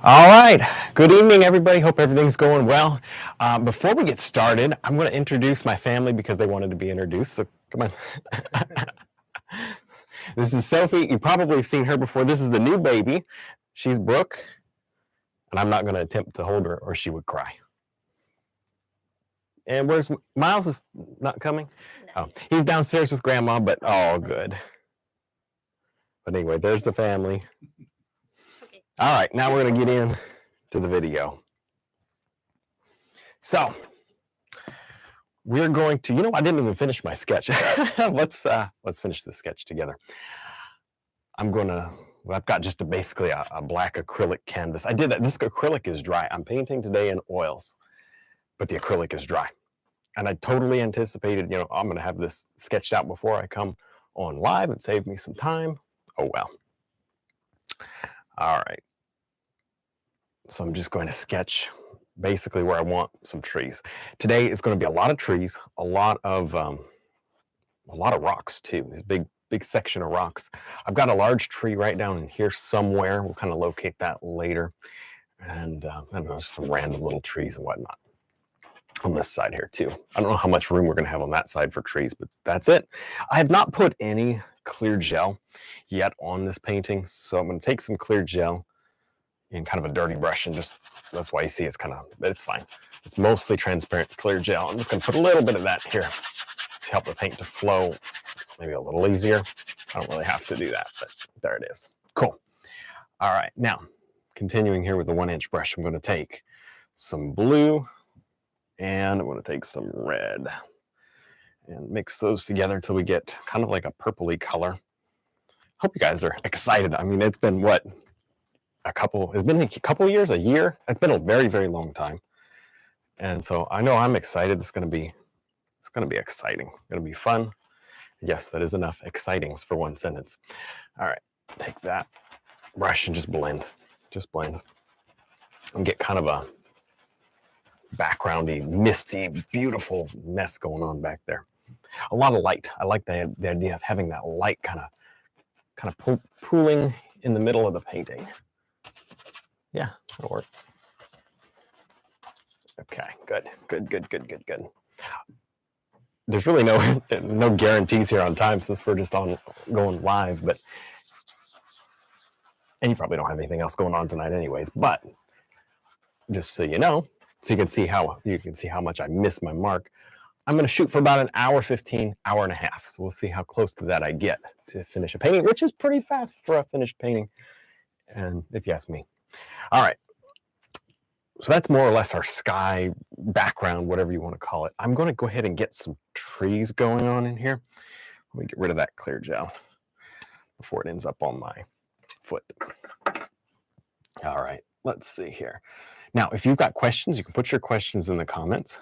All right. Good evening, everybody. Hope everything's going well. Before we get started, I'm going to introduce my family because they wanted to be introduced. So come on. This is Sophie. You probably have seen her before. This is the new baby. She's Brooke, and I'm not going to attempt to hold her or she would cry. And where's Miles? Is not coming? Oh, he's downstairs with Grandma, but all good. But anyway, there's the family. All right, now we're going to get in to the video. So we're going to, I didn't even finish my sketch. Let's finish the sketch together. I've got just basically a black acrylic canvas. This acrylic is dry. I'm painting today in oils, but the acrylic is dry. And I totally anticipated, I'm going to have this sketched out before I come on live and save me some time. Oh, well. All right. So I'm just going to sketch basically where I want some trees. Today it's going to be a lot of trees, a lot of rocks too. This big section of rocks. I've got a large tree right down in here somewhere. We'll kind of locate that later. And I don't know, some random little trees and whatnot on this side here too. I don't know how much room we're going to have on that side for trees, but that's it. I have not put any clear gel yet on this painting, so I'm going to take some clear gel in kind of a dirty brush and that's why you see but it's fine. It's mostly transparent clear gel. I'm just going to put a little bit of that here to help the paint to flow maybe a little easier. I don't really have to do that, but there it is. Cool. All right, now continuing here with the 1-inch brush, I'm going to take some blue and I'm going to take some red and mix those together until we get kind of like a purpley color. Hope you guys are excited. I mean, it's been it's been a couple years, a year. It's been a very, very long time. And so I know I'm excited. It's going to be exciting. It's going to be fun. Yes, that is enough excitings for one sentence. All right, take that brush and just blend. And get kind of a backgroundy, misty, beautiful mess going on back there. A lot of light. I like the idea of having that light kind of pooling in the middle of the painting. Yeah, that'll work. Okay, good. There's really no guarantees here on time since we're just going live, and you probably don't have anything else going on tonight anyways, but just so you know, so you can see how much I miss my mark. I'm going to shoot for about an hour 15, hour and a half. So we'll see how close to that I get to finish a painting, which is pretty fast for a finished painting, and if you ask me. All right. So that's more or less our sky background, whatever you want to call it. I'm going to go ahead and get some trees going on in here. Let me get rid of that clear gel before it ends up on my foot. All right, let's see here. Now, if you've got questions, you can put your questions in the comments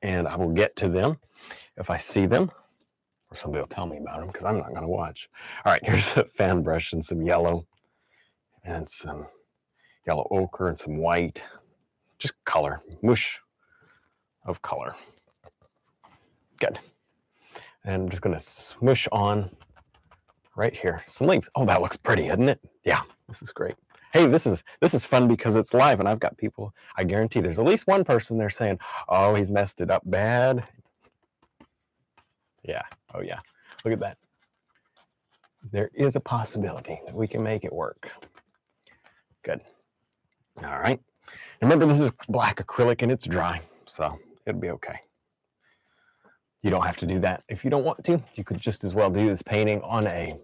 and I will get to them if I see them, or somebody will tell me about them because I'm not going to watch. All right, here's a fan brush and some yellow and some yellow ochre and some white. Just color, mush of color. Good. And I'm just going to smush on right here some leaves. Oh, that looks pretty, isn't it? Yeah, this is great. Hey, this is fun because it's live and I've got people, I guarantee there's at least one person there saying, oh, he's messed it up bad. Yeah, oh yeah, look at that. There is a possibility that we can make it work. Good. All right. Remember, this is black acrylic and it's dry, so it'll be okay. You don't have to do that if you don't want to. You could just as well do this painting on a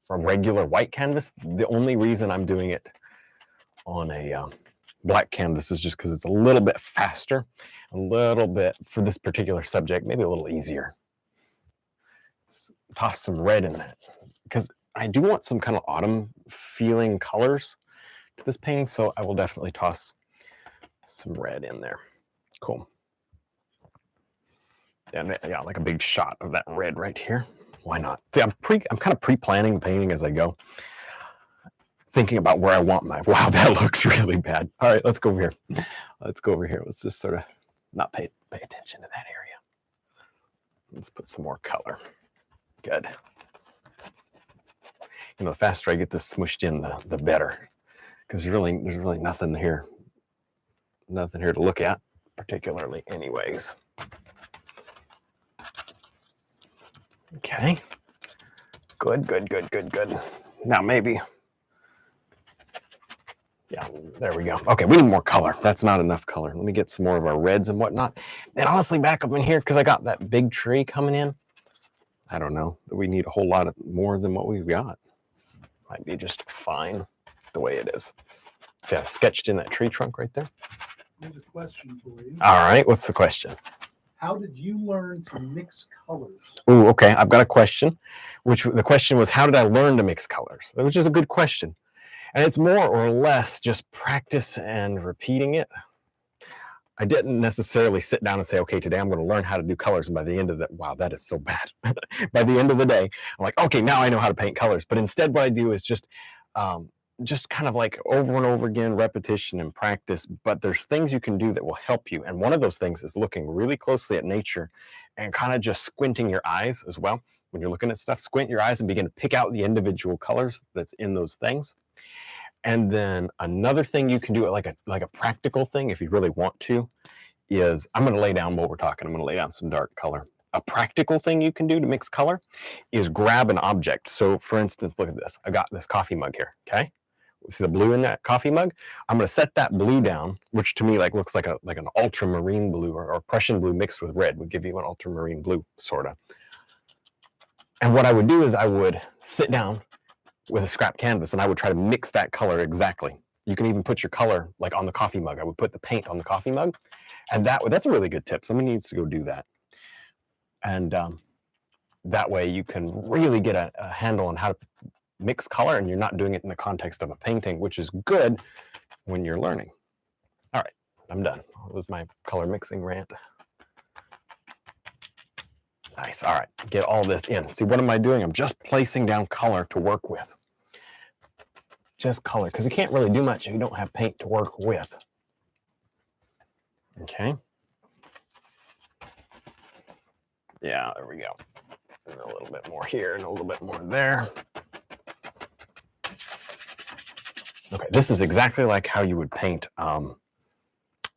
regular white canvas. The only reason I'm doing it on a black canvas is just because it's a little bit faster, a little bit for this particular subject, maybe a little easier. Toss some red in that because I do want some kind of autumn feeling colors to this painting, so I will definitely toss some red in there. Cool. And yeah, like a big shot of that red right here. Why not? See, I'm kind of pre-planning the painting as I go, thinking about where I want my. Wow, that looks really bad. All right, let's go over here. Let's just sort of not pay attention to that area. Let's put some more color. Good. The faster I get this smushed in, the better. because there's really nothing here to look at particularly anyways. Okay, good. Now maybe, yeah, there we go. Okay, we need more color. That's not enough color. Let me get some more of our reds and whatnot. And honestly, back up in here, because I got that big tree coming in, I don't know that we need a whole lot of more than what we've got. Might be just fine the way it is. See, I sketched in that tree trunk right there. I have a question for you. All right, what's the question? How did you learn to mix colors? Ooh, okay, I've got a question. The question was, how did I learn to mix colors? Which is a good question. And it's more or less just practice and repeating it. I didn't necessarily sit down and say, okay, today I'm going to learn how to do colors. And by the end of that, wow, that is so bad. By the end of the day, I'm like, okay, now I know how to paint colors. But instead, what I do is just kind of like over and over again, repetition and practice. But there's things you can do that will help you. And one of those things is looking really closely at nature and kind of just squinting your eyes as well. When you're looking at stuff, squint your eyes and begin to pick out the individual colors that's in those things. And then another thing you can do, like a practical thing, if you really want to, is I'm going to lay down what we're talking. I'm going to lay down some dark color. A practical thing you can do to mix color is grab an object. So for instance, look at this. I got this coffee mug here. Okay. See the blue in that coffee mug? I'm going to set that blue down, which to me looks like an ultramarine blue or Prussian blue mixed with red would give you an ultramarine blue, sort of. And what I would do is I would sit down with a scrap canvas and I would try to mix that color exactly. You can even put your color like on the coffee mug. I would put the paint on the coffee mug, and that's a really good tip. Somebody needs to go do that. And that way you can really get a handle on how to mix color, and you're not doing it in the context of a painting, which is good when you're learning. All right, I'm done. That was my color mixing rant. Nice. All right, get all this in. See, what am I doing? I'm just placing down color to work with. Just color, because you can't really do much if you don't have paint to work with. Okay. Yeah, there we go. And a little bit more here and a little bit more there. Okay, this is exactly like how you would paint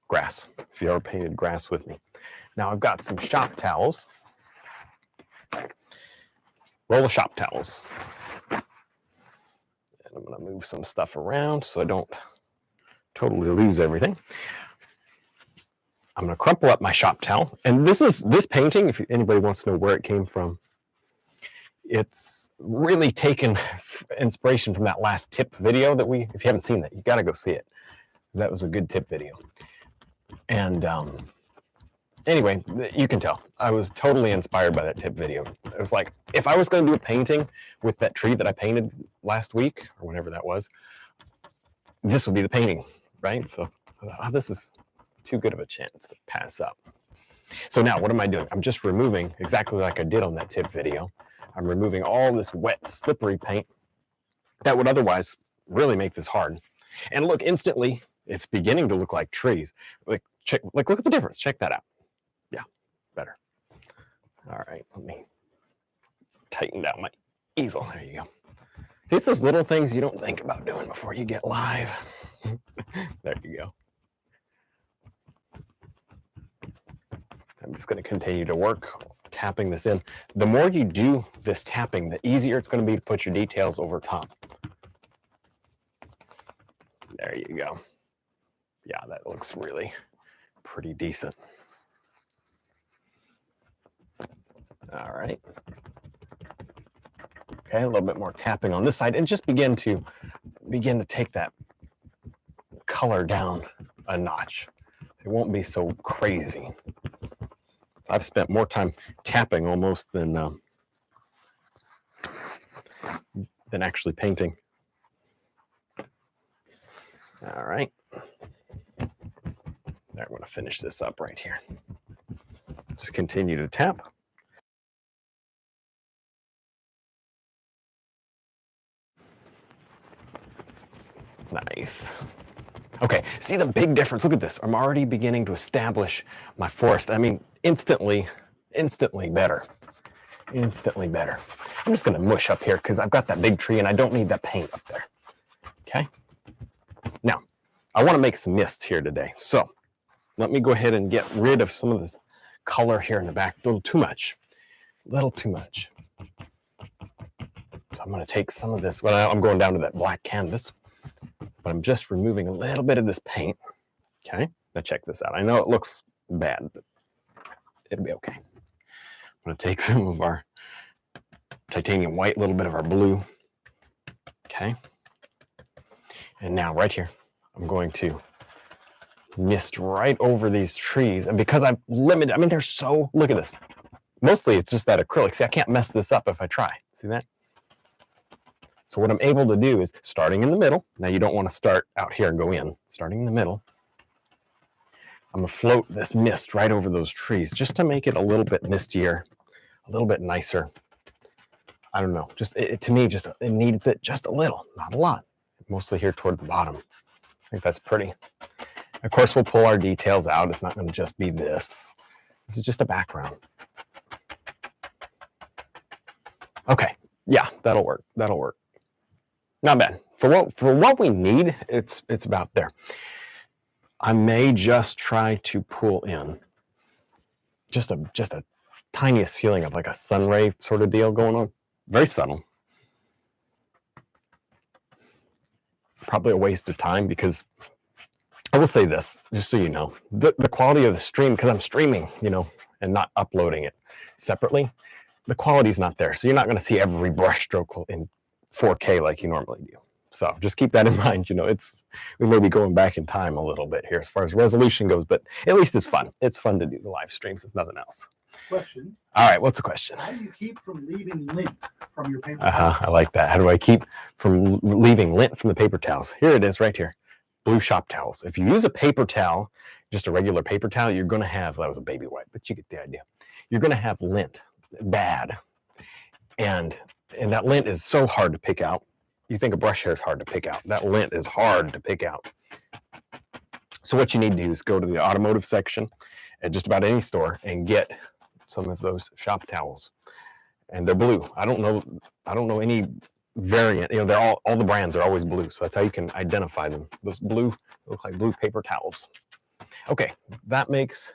grass, if you ever painted grass with me. Now I've got some shop towels. Roll of shop towels. And I'm going to move some stuff around so I don't totally lose everything. I'm going to crumple up my shop towel. And this painting, if anybody wants to know where it came from, it's really taken inspiration from that last tip video that if you haven't seen that, you got to go see it. That was a good tip video. And anyway, you can tell I was totally inspired by that tip video. It was like, if I was going to do a painting with that tree that I painted last week or whenever that was, this would be the painting, right? So I thought, oh, this is too good of a chance to pass up. So now what am I doing? I'm just removing, exactly like I did on that tip video. I'm removing all this wet, slippery paint that would otherwise really make this hard. And look, instantly, it's beginning to look like trees. Look at the difference. Check that out. Yeah, better. All right, let me tighten down my easel. There you go. It's those little things you don't think about doing before you get live. There you go. I'm just going to continue to work, tapping this in. The more you do this tapping, the easier it's going to be to put your details over top. There you go. Yeah, that looks really pretty decent. All right. Okay, a little bit more tapping on this side, and just begin to take that color down a notch. It won't be so crazy. I've spent more time tapping almost than actually painting. All right. There, I'm going to finish this up right here. Just continue to tap. Nice. Okay, see the big difference? Look at this. I'm already beginning to establish my forest. I mean, instantly better. Instantly better. I'm just going to mush up here because I've got that big tree and I don't need that paint up there. Okay. I want to make some mists here today. So let me go ahead and get rid of some of this color here in the back. A little too much. A little too much. So I'm going to take some of this. Well, I'm going down to that black canvas, but I'm just removing a little bit of this paint. Okay, now check this out. I know it looks bad, but it'll be okay. I'm going to take some of our titanium white, a little bit of our blue. Okay. And now right here, I'm going to mist right over these trees. And because I'm limited, I mean, they're so, look at this. Mostly it's just that acrylic. See, I can't mess this up if I try. See that? So what I'm able to do is starting in the middle. Now you don't want to start out here and go in. Starting in the middle, I'm going to float this mist right over those trees just to make it a little bit mistier, a little bit nicer. I don't know. Just to me, just it needs it just a little, not a lot. Mostly here toward the bottom. I think that's pretty. Of course, we'll pull our details out. It's not going to just be this. This is just a background. Okay. Yeah, that'll work. That'll work. Not bad. For what we need, it's about there. I may just try to pull in just a tiniest feeling of like a sun ray sort of deal going on. Very subtle. Probably a waste of time because I will say this, just so you know, the quality of the stream, because I'm streaming, you know, and not uploading it separately, the quality's not there. So you're not going to see every brush stroke in 4K like you normally do. So just keep that in mind. You know, we may be going back in time a little bit here as far as resolution goes, but at least it's fun. It's fun to do the live streams, if nothing else. Question. All right, what's the question? How do you keep from leaving lint from your paper? I like that. How do I keep from leaving lint from the paper towels? Here it is right here. Blue shop towels. If you use a paper towel, just a regular paper towel, you're going to have, that was a baby wipe, but you get the idea. You're going to have lint, bad. And that lint is so hard to pick out. You think a brush hair is hard to pick out. That lint is hard to pick out. So what you need to do is go to the automotive section at just about any store and get some of those shop towels. And they're blue. I don't know any variant. You know, they're all the brands are always blue. So that's how you can identify them. Those blue look like blue paper towels. Okay, that makes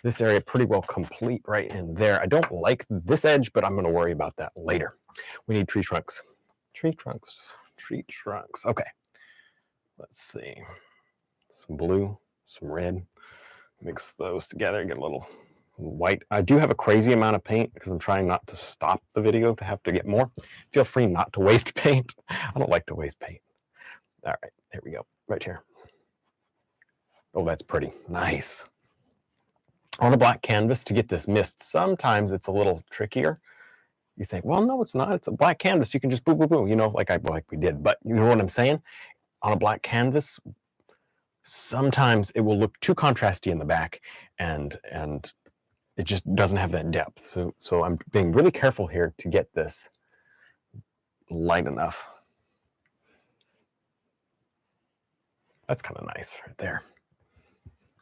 this area pretty well complete right in there. I don't like this edge, but I'm going to worry about that later. We need tree trunks. Tree trunks. Okay, let's see. Some blue, some red. Mix those together, get a little white. I do have a crazy amount of paint because I'm trying not to stop the video to have to get more. Feel free not to waste paint. I don't like to waste paint. All right, here we go, right here. Oh, that's pretty. Nice. On a black canvas to get this mist, sometimes it's a little trickier. You think, well, no, it's not. It's a black canvas. You can just boo, boo, boo, you know, like we did. But you know what I'm saying? On a black canvas, sometimes it will look too contrasty in the back and it just doesn't have that depth. So I'm being really careful here to get this light enough. That's kind of nice right there.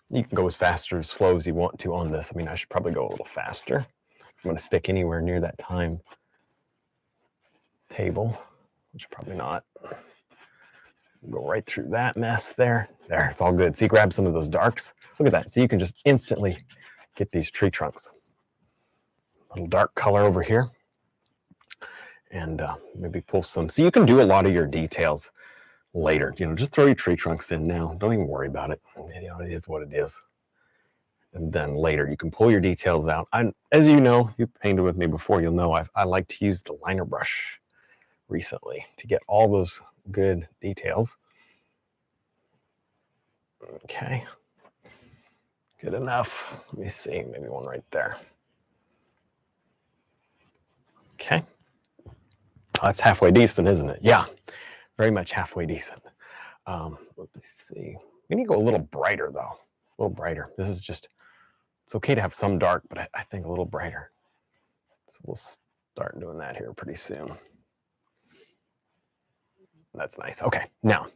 You can go as fast or as slow as you want to on this. I mean, I should probably go a little faster. I'm going to stick anywhere near that time table, which probably not. Go right through that mess there. There, it's all good. See, grab some of those darks. Look at that. So you can just instantly get these tree trunks. A little dark color over here. And maybe pull some. So you can do a lot of your details later. You know, just throw your tree trunks in now. Don't even worry about it. You know, it is what it is. And then later you can pull your details out. As you know, you've painted with me before, you'll know I like to use the liner brush recently to get all those good details. Okay. Good enough. Let me see, maybe one right there. Okay. Oh, that's halfway decent, isn't it? Yeah, very much halfway decent. Let me see. We need to go a little brighter though. A little brighter. This is just, it's okay to have some dark, but I think a little brighter. So we'll start doing that here pretty soon. That's nice. Okay, now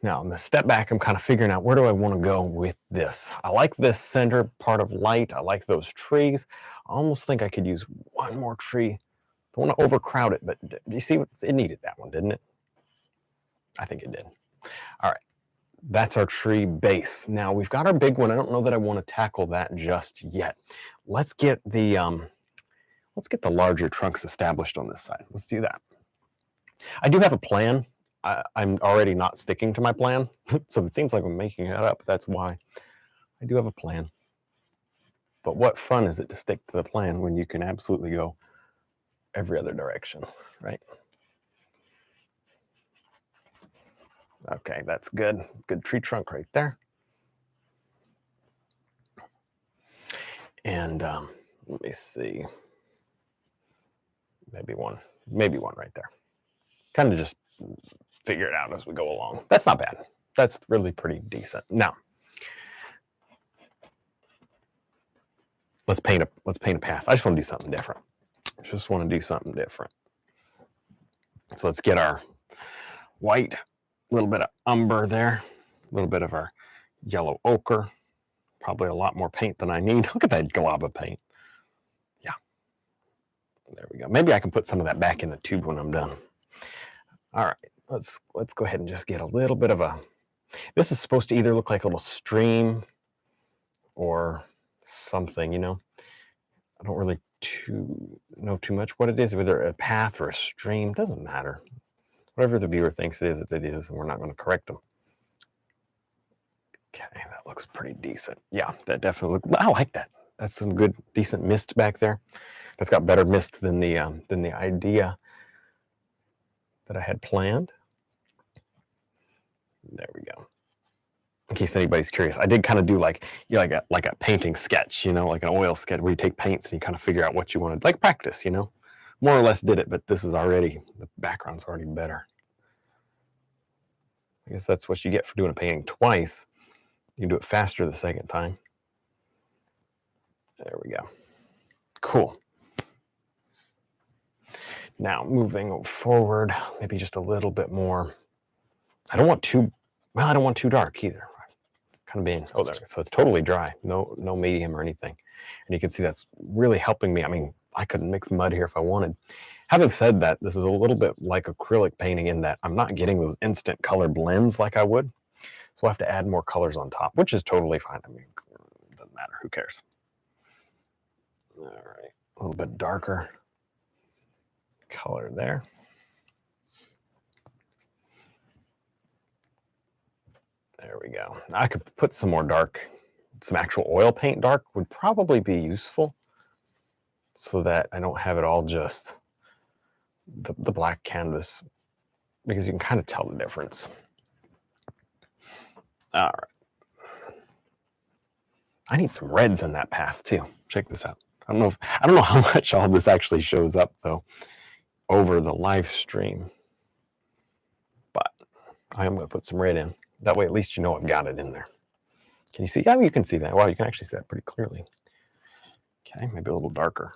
I'm gonna step back. I'm kind of figuring out where do I want to go with this. I like this center part of light. I like those trees. I almost think I could use one more tree. Don't want to overcrowd it, but you see, it needed that one, didn't it? I think it did. All right, That's our tree base. Now we've got our big one. I don't know that I want to tackle that just yet. Let's get the larger trunks established on this side. Let's do that. I do have a plan. I'm already not sticking to my plan. So it seems like I'm making it up. That's why I do have a plan. But what fun is it to stick to the plan when you can absolutely go every other direction, right? Okay, that's good. Good tree trunk right there. And let me see. Maybe one right there. Kind of just figure it out as we go along. That's not bad. That's really pretty decent. Now, let's paint a path. I just want to do something different. So let's get our white, a little bit of umber there, a little bit of our yellow ochre, probably a lot more paint than I need. Look at that glob of paint. Yeah, there we go. Maybe I can put some of that back in the tube when I'm done. All right, let's go ahead and just get a little bit of a, this is supposed to either look like a little stream or something, you know. I don't really know too much what it is, whether a path or a stream, doesn't matter. Whatever the viewer thinks it is, and we're not going to correct them. Okay, that looks pretty decent. Yeah, that definitely I like that. That's some good, decent mist back there. That's got better mist than the idea that I had planned. There we go. In case anybody's curious, I did kind of do like a painting sketch, you know, like an oil sketch where you take paints and you kind of figure out what you wanted, like practice, you know. More or less did it, but this is already, the background's already better. I guess that's what you get for doing a painting twice. You can do it faster the second time. There we go. Cool. Now moving forward, maybe just a little bit more. I don't want too dark either. Kind of being, oh, there, so it's totally dry, no medium or anything. And you can see that's really helping me. I mean, I could mix mud here if I wanted. Having said that, this is a little bit like acrylic painting in that I'm not getting those instant color blends like I would. So I have to add more colors on top, which is totally fine. I mean, it doesn't matter, who cares? All right, a little bit darker color there. There we go. I could put some more dark, some actual oil paint dark would probably be useful so that I don't have it all just the black canvas, because you can kind of tell the difference. All right. I need some reds in that path too. Check this out. I don't know how much all this actually shows up though over the live stream, but I am going to put some red in. That way, at least you know I've got it in there. Can you see? Yeah, you can see that. Wow, you can actually see that pretty clearly. Okay, maybe a little darker.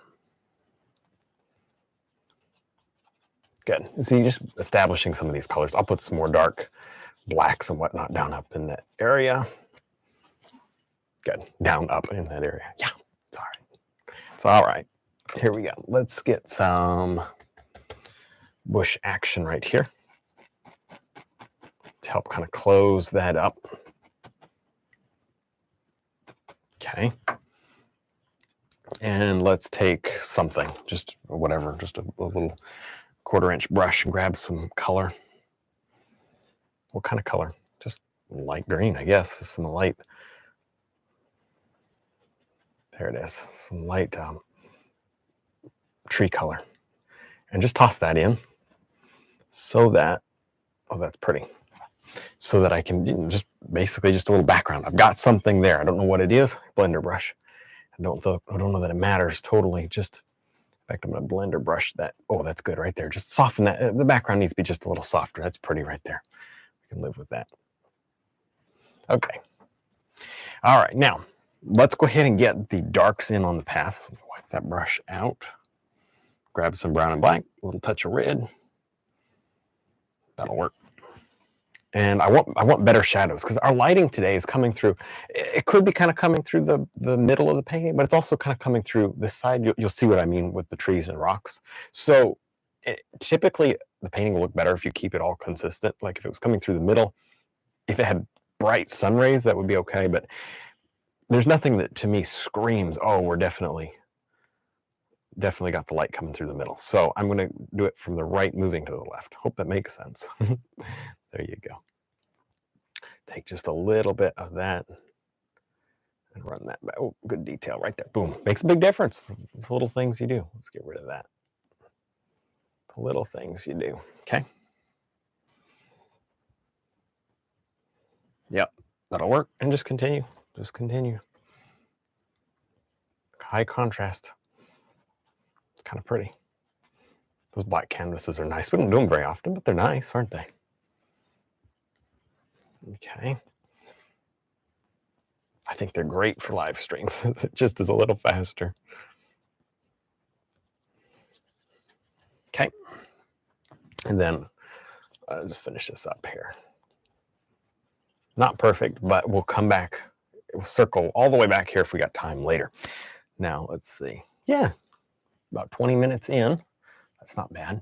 Good. See, just establishing some of these colors. I'll put some more dark blacks and whatnot down up in that area. Good. Down up in that area. Yeah, it's all right. It's all right. Here we go. Let's get some bush action right here to help kind of close that up. Okay. And let's take something, just whatever, just a little 1/4 inch brush and grab some color. What kind of color? Just light green, I guess. Some light. There it is. Some light tree color. And just toss that in so that, oh, that's pretty. So that I can just basically just a little background. I've got something there. I don't know what it is. Blender brush. I don't know that it matters totally. Just, in fact, I'm going to blender brush that. Oh, that's good right there. Just soften that. The background needs to be just a little softer. That's pretty right there. We can live with that. Okay. All right. Now, let's go ahead and get the darks in on the path. So wipe that brush out. Grab some brown and black. A little touch of red. That'll work. And I want better shadows because our lighting today is coming through. It could be kind of coming through the middle of the painting, but it's also kind of coming through this side. You'll see what I mean with the trees and rocks. So typically the painting will look better if you keep it all consistent. Like if it was coming through the middle, if it had bright sun rays, that would be okay, but there's nothing that to me screams, oh, we're definitely got the light coming through the middle. So I'm going to do it from the right moving to the left. Hope that makes sense. There you go. Take just a little bit of that and run that back. Oh, good detail right there. Boom. Makes a big difference. The little things you do. Let's get rid of that. The little things you do. Okay. Yep. That'll work. And just continue. Just continue. High contrast. It's kind of pretty. Those black canvases are nice. We don't do them very often, but they're nice, aren't they? Okay. I think they're great for live streams. It just is a little faster. Okay. And then just finish this up here. Not perfect, but we'll come back. We'll circle all the way back here if we got time later. Now, let's see. Yeah, about 20 minutes in. That's not bad.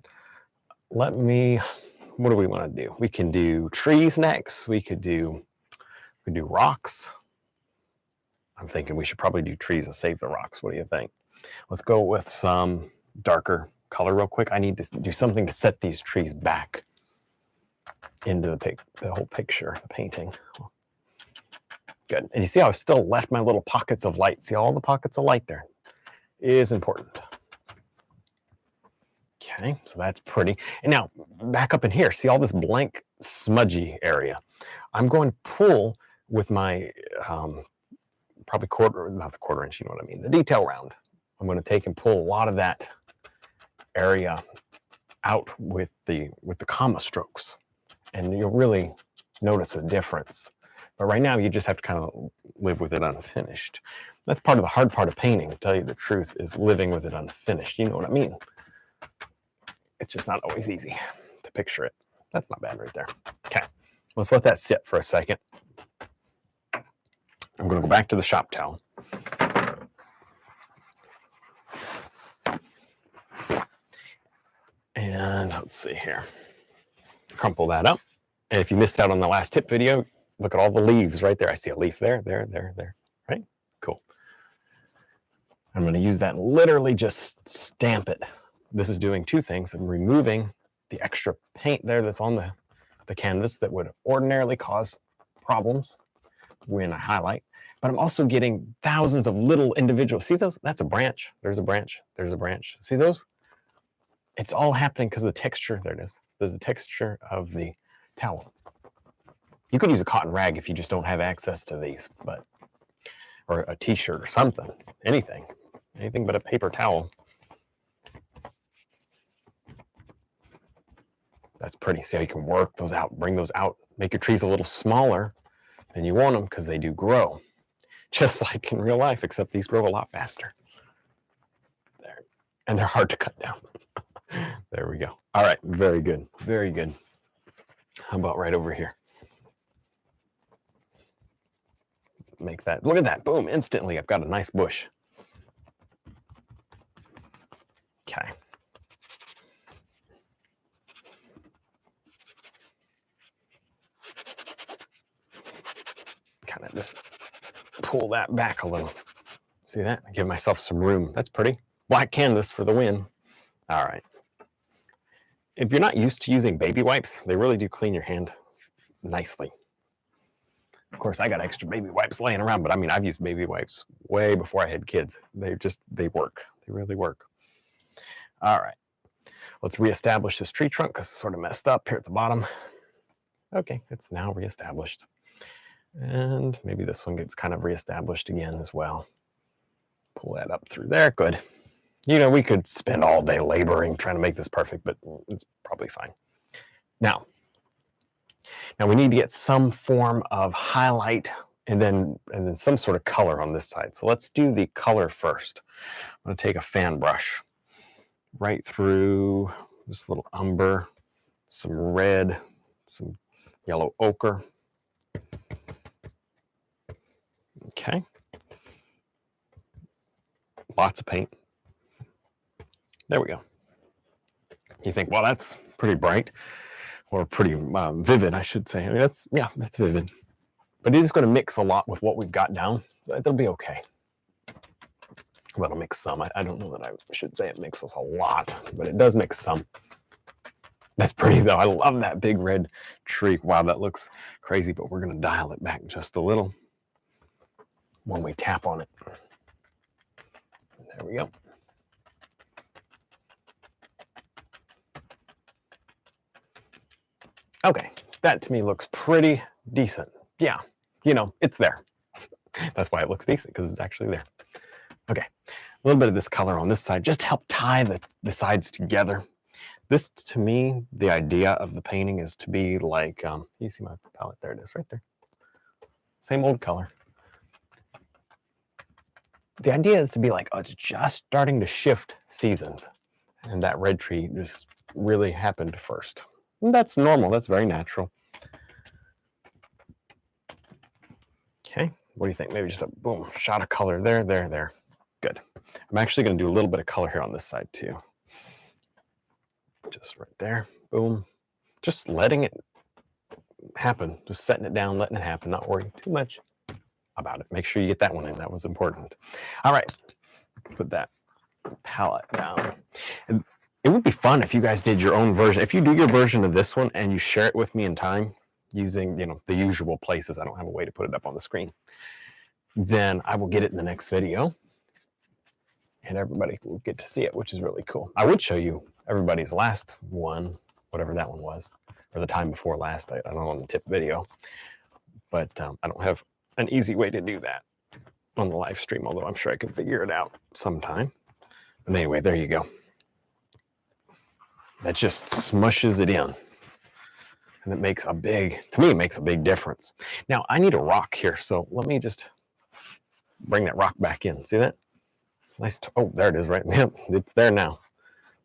What do we want to do? We can do trees next. We could do rocks. I'm thinking we should probably do trees and save the rocks. What do you think? Let's go with some darker color real quick. I need to do something to set these trees back into the whole picture, the painting. Good. And you see how I've still left my little pockets of light. See all the pockets of light there is important. Okay, so that's pretty. And now back up in here, see all this blank smudgy area. I'm going to pull with my probably not the quarter inch, you know what I mean, the detail round. I'm going to take and pull a lot of that area out with the comma strokes, and you'll really notice a difference. But right now you just have to kind of live with it unfinished. That's part of the hard part of painting, to tell you the truth, is living with it unfinished. You know what I mean? It's just not always easy to picture it. That's not bad right there. Okay, let's let that sit for a second. I'm going to go back to the shop towel. And let's see here. Crumple that up. And if you missed out on the last tip video, look at all the leaves right there. I see a leaf there, right? Cool. I'm going to use that and literally just stamp it. This is doing two things. I'm removing the extra paint there that's on the canvas that would ordinarily cause problems when I highlight. But I'm also getting thousands of little individual, see those? That's a branch. There's a branch. There's a branch. See those? It's all happening because of the texture. There it is. There's the texture of the towel. You could use a cotton rag if you just don't have access to these, or a t-shirt or something, anything but a paper towel. That's pretty. See how you can work those out, bring those out, make your trees a little smaller than you want them, because they do grow. Just like in real life, except these grow a lot faster. There. And they're hard to cut down. There we go. All right, very good, very good. How about right over here? Make that, look at that, boom, instantly I've got a nice bush. Okay. Kind of just pull that back a little. See that? Give myself some room. That's pretty. Black canvas for the win. All right. If you're not used to using baby wipes, they really do clean your hand nicely. Of course, I got extra baby wipes laying around, but I mean, I've used baby wipes way before I had kids. They work. They really work. All right. Let's reestablish this tree trunk because it's sort of messed up here at the bottom. Okay, it's now reestablished. And maybe this one gets kind of reestablished again as well. Pull that up through there. Good. You know, we could spend all day laboring trying to make this perfect, but it's probably fine. Now we need to get some form of highlight and then some sort of color on this side. So let's do the color first. I'm going to take a fan brush right through this little umber, some red, some yellow ochre. Okay. Lots of paint. There we go. You think, well, that's pretty bright, or pretty vivid, I should say. I mean, that's vivid. But it is going to mix a lot with what we've got down. It'll be okay. Well, it'll mix some. I don't know that I should say it mixes a lot, but it does mix some. That's pretty though. I love that big red tree. Wow, that looks crazy, but we're going to dial it back just a little when we tap on it. There we go. Okay, that to me looks pretty decent. Yeah, you know, it's there. That's why it looks decent, because it's actually there. Okay, a little bit of this color on this side, just to help tie the sides together. This, to me, the idea of the painting is to be like, you see my palette? There it is, right there. Same old color. The idea is to be like, oh, it's just starting to shift seasons. And that red tree just really happened first. And that's normal, that's very natural. Okay, what do you think? Maybe just a boom, shot of color there, there, there. Good. I'm actually going to do a little bit of color here on this side too. Just right there, boom. Just letting it happen, just setting it down, letting it happen, not worrying too much about it. Make sure you get that one in, that was important. All right, put that palette down. And it would be fun if you guys did your own version. If you do your version of this one and you share it with me in time using, you know, the usual places, I don't have a way to put it up on the screen, then I will get it in the next video and everybody will get to see it, which is really cool. I would show you everybody's last one, whatever that one was, or the time before last, I don't know, on the tip video, but I don't have an easy way to do that on the live stream, although I'm sure I can figure it out sometime. And anyway, there you go. That just smushes it in. And it makes a big, to me, it makes a big difference. Now, I need a rock here, so let me just bring that rock back in. See that? Nice. Oh, there it is, right? Yep, it's there now.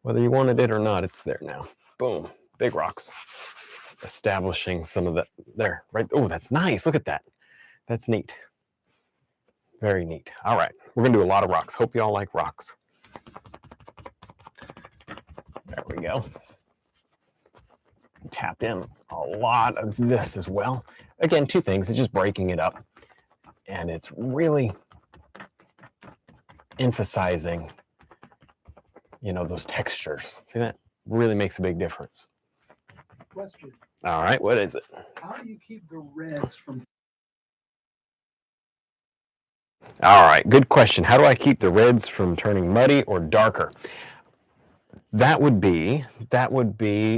Whether you wanted it or not, it's there now. Boom. Big rocks. Establishing some of that there, right? Oh, that's nice. Look at that. That's neat. Very neat. All right. We're going to do a lot of rocks. Hope you all like rocks. There we go. Tap in a lot of this as well. Again, two things. It's just breaking it up. And it's really emphasizing, you know, those textures. See that? Really makes a big difference. Question. All right. What is it? How do you keep the reds from... All right. Good question. How do I keep the reds from turning muddy or darker? That would be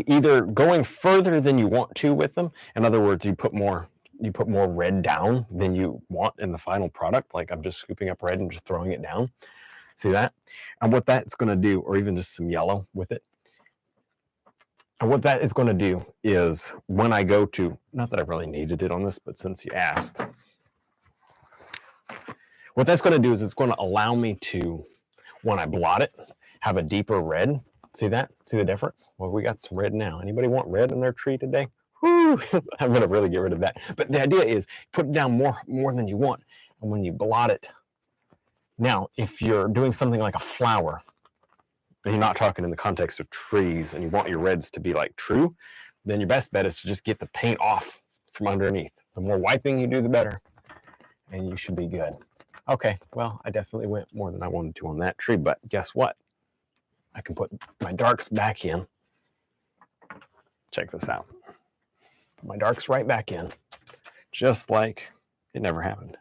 either going further than you want to with them. In other words, you put more red down than you want in the final product. Like I'm just scooping up red and just throwing it down. See that? And what that's going to do, or even just some yellow with it. And what that is going to do is when I go to, not that I really needed it on this, but since you asked, what that's going to do is it's going to allow me to, when I blot it, have a deeper red. See that? See the difference? Well, we got some red now. Anybody want red in their tree today? Woo! I'm going to really get rid of that. But the idea is put it down more than you want. And when you blot it, now, if you're doing something like a flower, and you're not talking in the context of trees, and you want your reds to be like true, then your best bet is to just get the paint off from underneath. The more wiping you do, the better. And you should be good. Okay, well, I definitely went more than I wanted to on that tree, but guess what? I can put my darks back in. Check this out. Put my darks right back in, just like it never happened.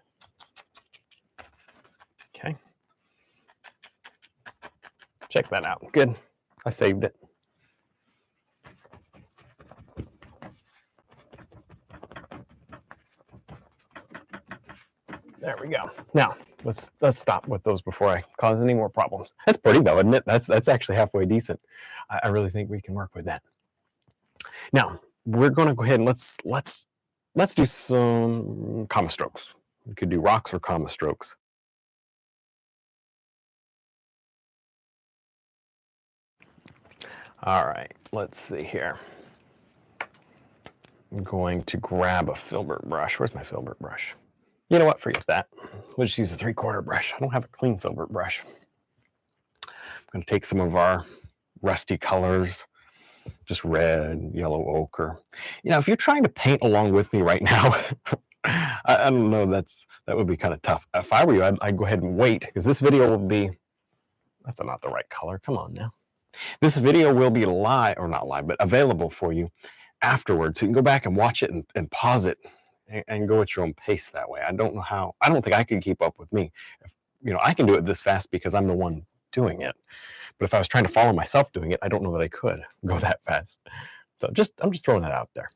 Okay. Check that out. Good. I saved it. There we go. Now, let's stop with those before I cause any more problems. That's pretty though, isn't it? That's actually halfway decent. I really think we can work with that. Now, we're going to go ahead and let's do some comma strokes. We could do rocks or comma strokes. All right, let's see here. I'm going to grab a filbert brush. Where's my filbert brush? You know what? Forget that. We'll just use a 3/4 brush. I don't have a clean filbert brush. I'm going to take some of our rusty colors, just red, yellow ochre. You know, if you're trying to paint along with me right now, I don't know. That would be kind of tough. If I were you, I'd go ahead and wait because this video will be. That's not the right color. Come on now. This video will be live, or not live, but available for you afterwards. So you can go back and watch it and pause it and go at your own pace that way. I don't know how. I don't think I could keep up with me. I can do it this fast because I'm the one doing it. But if I was trying to follow myself doing it, I don't know that I could go that fast. So I'm just throwing that out there.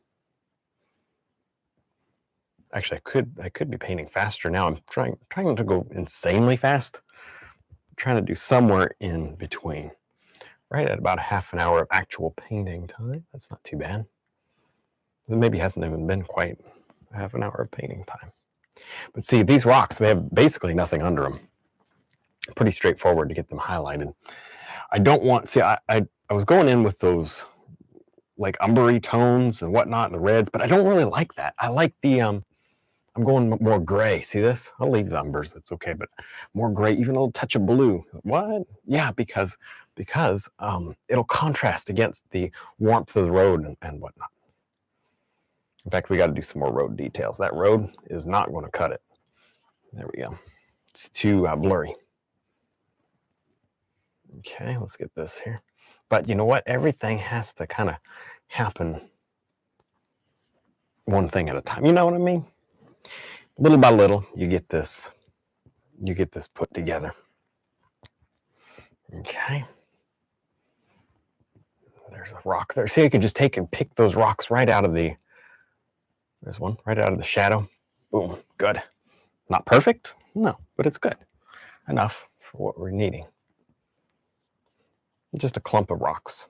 Actually, I could be painting faster now. I'm trying to go insanely fast. I'm trying to do somewhere in between. Right at about half an hour of actual painting time. That's not too bad. It maybe hasn't even been quite half an hour of painting time. But see, these rocks, they have basically nothing under them. Pretty straightforward to get them highlighted. I don't want, see, I was going in with those like umbery tones and whatnot, the reds, but I don't really like that. I like the, I'm going more gray. See this? I'll leave the umbers, that's okay, but more gray, even a little touch of blue. What? Yeah, because it'll contrast against the warmth of the road and whatnot. In fact, we got to do some more road details. That road is not going to cut it. There we go. It's too blurry. Okay, let's get this here. But you know what? Everything has to kind of happen one thing at a time. You know what I mean? Little by little, you get this put together. Okay. There's a rock there. See, you could just take and pick those rocks right out of the, there's one right out of the shadow. Boom, good. Not perfect? No, but it's good. Enough for what we're needing. Just a clump of rocks.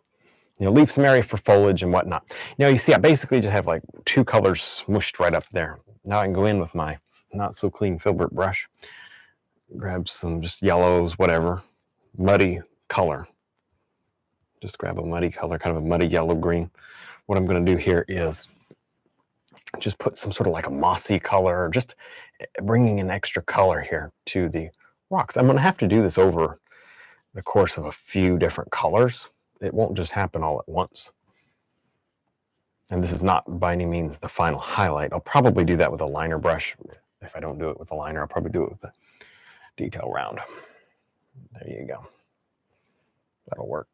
Leave some area for foliage and whatnot. You see, I basically just have like two colors smooshed right up there. Now I can go in with my not so clean filbert brush, grab some just yellows, whatever, muddy color. Just grab a muddy color, kind of a muddy yellow green. What I'm going to do here is just put some sort of like a mossy color, or just bringing an extra color here to the rocks. I'm going to have to do this over the course of a few different colors. It won't just happen all at once. And this is not by any means the final highlight. I'll probably do that with a liner brush. If I don't do it with a liner, I'll probably do it with the detail round. There you go. That'll work.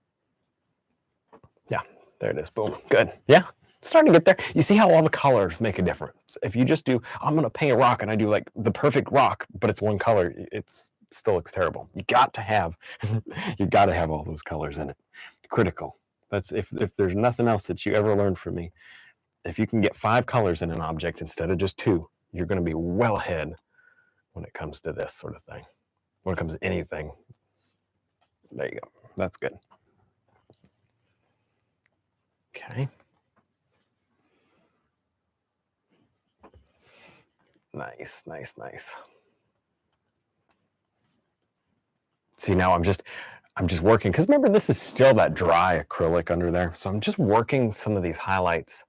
Yeah, there it is. Boom. Good. Yeah, starting to get there. You see how all the colors make a difference. If you just do, I'm going to paint a rock and I do like the perfect rock, but it's one color, it still looks terrible. You got to have all those colors in it. Critical. That's if there's nothing else that you ever learned from me. If you can get 5 colors in an object instead of just 2, you're going to be well ahead when it comes to this sort of thing. When it comes to anything. There you go. That's good. Okay. Nice, nice, nice. See, now I'm just working, because remember, this is still that dry acrylic under there. So I'm just working some of these highlights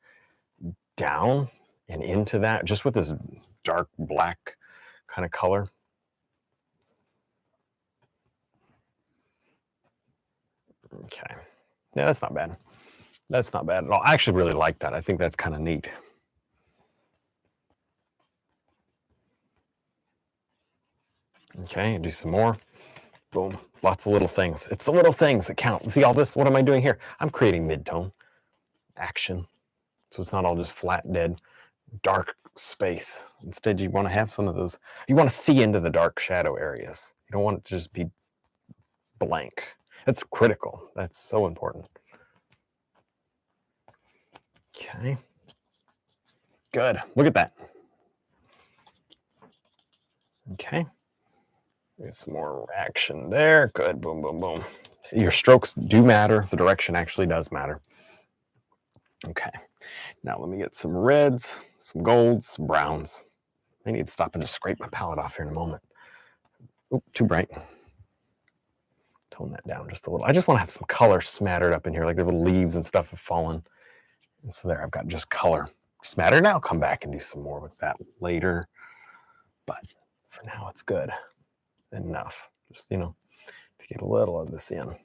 down and into that, just with this dark black kind of color. Okay. Yeah, that's not bad. That's not bad at all. I actually really like that. I think that's kind of neat. Okay, do some more. Boom. Lots of little things. It's the little things that count. See all this? What am I doing here? I'm creating mid-tone action. So it's not all just flat, dead, dark space. Instead, you want to have some of those. You want to see into the dark shadow areas. You don't want it to just be blank. That's critical. That's so important. Okay. Good. Look at that. Okay. Get some more action there. Good. Boom, boom, boom. Your strokes do matter. The direction actually does matter. Okay. Now let me get some reds, some golds, some browns. I need to stop and just scrape my palette off here in a moment. Oop, too bright. Tone that down just a little. I just want to have some color smattered up in here, like the little leaves and stuff have fallen. And so there, I've got just color smattered. Now I'll come back and do some more with that later. But for now, it's good. Enough. Just, to get a little of this in.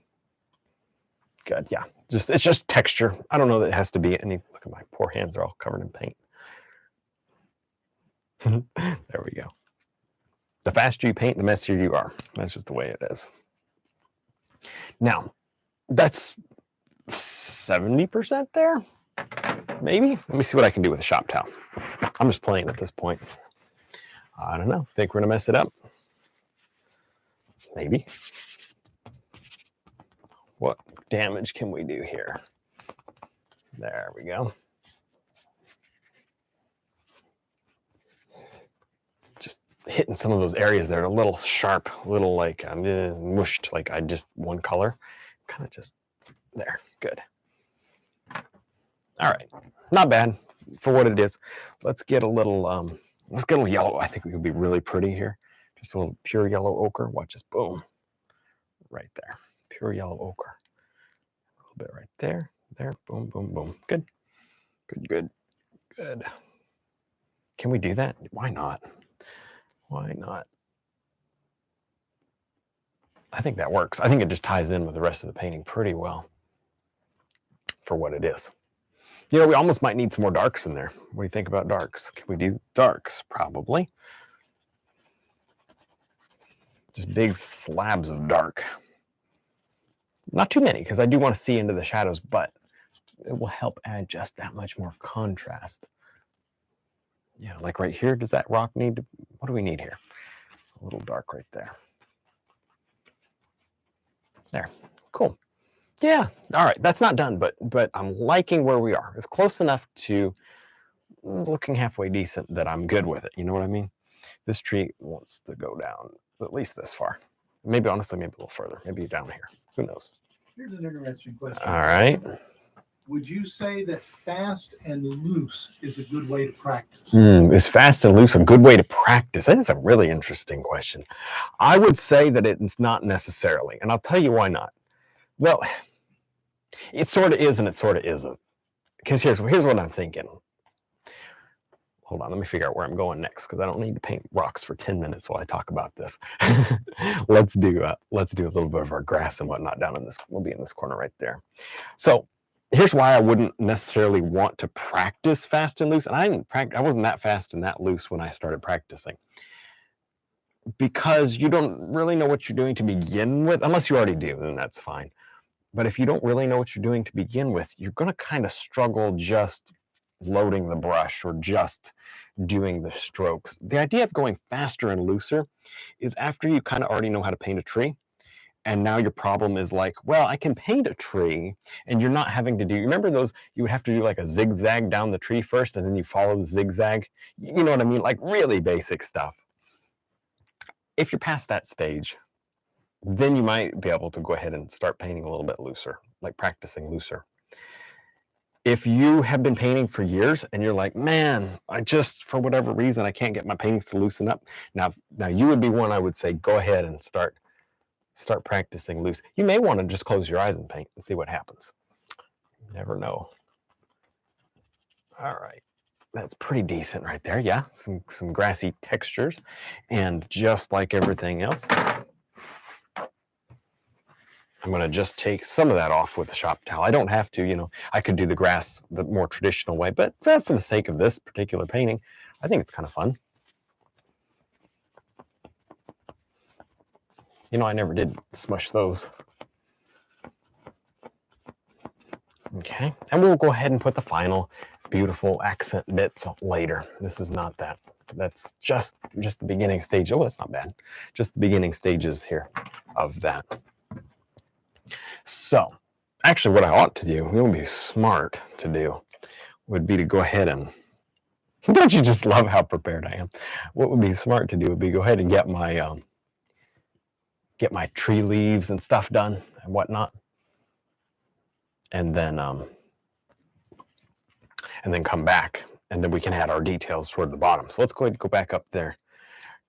Good, yeah. It's just texture. I don't know that it has to be any. Look at my poor hands; they're all covered in paint. There we go. The faster you paint, the messier you are. That's just the way it is. Now, that's 70% there, maybe. Let me see what I can do with a shop towel. I'm just playing at this point. I don't know. Think we're gonna mess it up? Maybe. What damage can we do here? There we go. Just hitting some of those areas that are a little sharp, a little like mushed, like I just one color. Kind of just there. Good. All right. Not bad for what it is. Let's get a little yellow. I think we could be really pretty here. Just a little pure yellow ochre. Watch this. Boom. Right there. Pure yellow ochre. A little bit right there. There. Boom, boom, boom. Good. Good, good, good. Can we do that? Why not? Why not? I think that works. I think it just ties in with the rest of the painting pretty well for what it is. You know, we almost might need some more darks in there. What do you think about darks? Can we do darks? Probably. Just big slabs of dark. Not too many, because I do want to see into the shadows, but it will help add just that much more contrast. Yeah, like right here, does that rock need to, what do we need here? A little dark right there. There, cool. Yeah, all right, that's not done, but I'm liking where we are. It's close enough to looking halfway decent that I'm good with it. You know what I mean? This tree wants to go down at least this far. Maybe, honestly, maybe a little further. Maybe down here. Who knows? Here's an interesting question. All right. Would you say that fast and loose is a good way to practice? Is fast and loose a good way to practice? That is a really interesting question. I would say that it's not necessarily, and I'll tell you why not. Well, it sort of is and it sort of isn't. Because here's what I'm thinking. Hold on, let me figure out where I'm going next, because I don't need to paint rocks for 10 minutes while I talk about this. Let's do a little bit of our grass and whatnot down in this. We'll be in this corner right there. So here's why I wouldn't necessarily want to practice fast and loose. And I wasn't that fast and that loose when I started practicing, because you don't really know what you're doing to begin with, unless you already do, then that's fine. But if you don't really know what you're doing to begin with, you're going to kind of struggle just loading the brush or just doing the strokes. The idea of going faster and looser is after you kind of already know how to paint a tree, and now your problem is like, well, I can paint a tree, and you're not having to do, you remember those, you would have to do like a zigzag down the tree first, and then you follow the zigzag. You know what I mean? Like really basic stuff. If you're past that stage, then you might be able to go ahead and start painting a little bit looser, like practicing looser. If you have been painting for years and you're like, man, I just, for whatever reason, I can't get my paintings to loosen up. Now you would be one I would say, go ahead and start practicing loose. You may want to just close your eyes and paint and see what happens. You never know. All right. That's pretty decent right there. Yeah, some grassy textures. And just like everything else, I'm going to just take some of that off with a shop towel. I don't have to, you know, I could do the grass the more traditional way, but for the sake of this particular painting, I think it's kind of fun. You know, I never did smush those. Okay, and we'll go ahead and put the final beautiful accent bits later. This is not that. That's just the beginning stage. Oh, that's not bad. Just the beginning stages here of that. So, actually what I ought to do, it would be smart to do, would be to go ahead and, don't you just love how prepared I am? What would be smart to do would be go ahead and get my tree leaves and stuff done and whatnot. And then come back, and then we can add our details toward the bottom. So let's go ahead and go back up there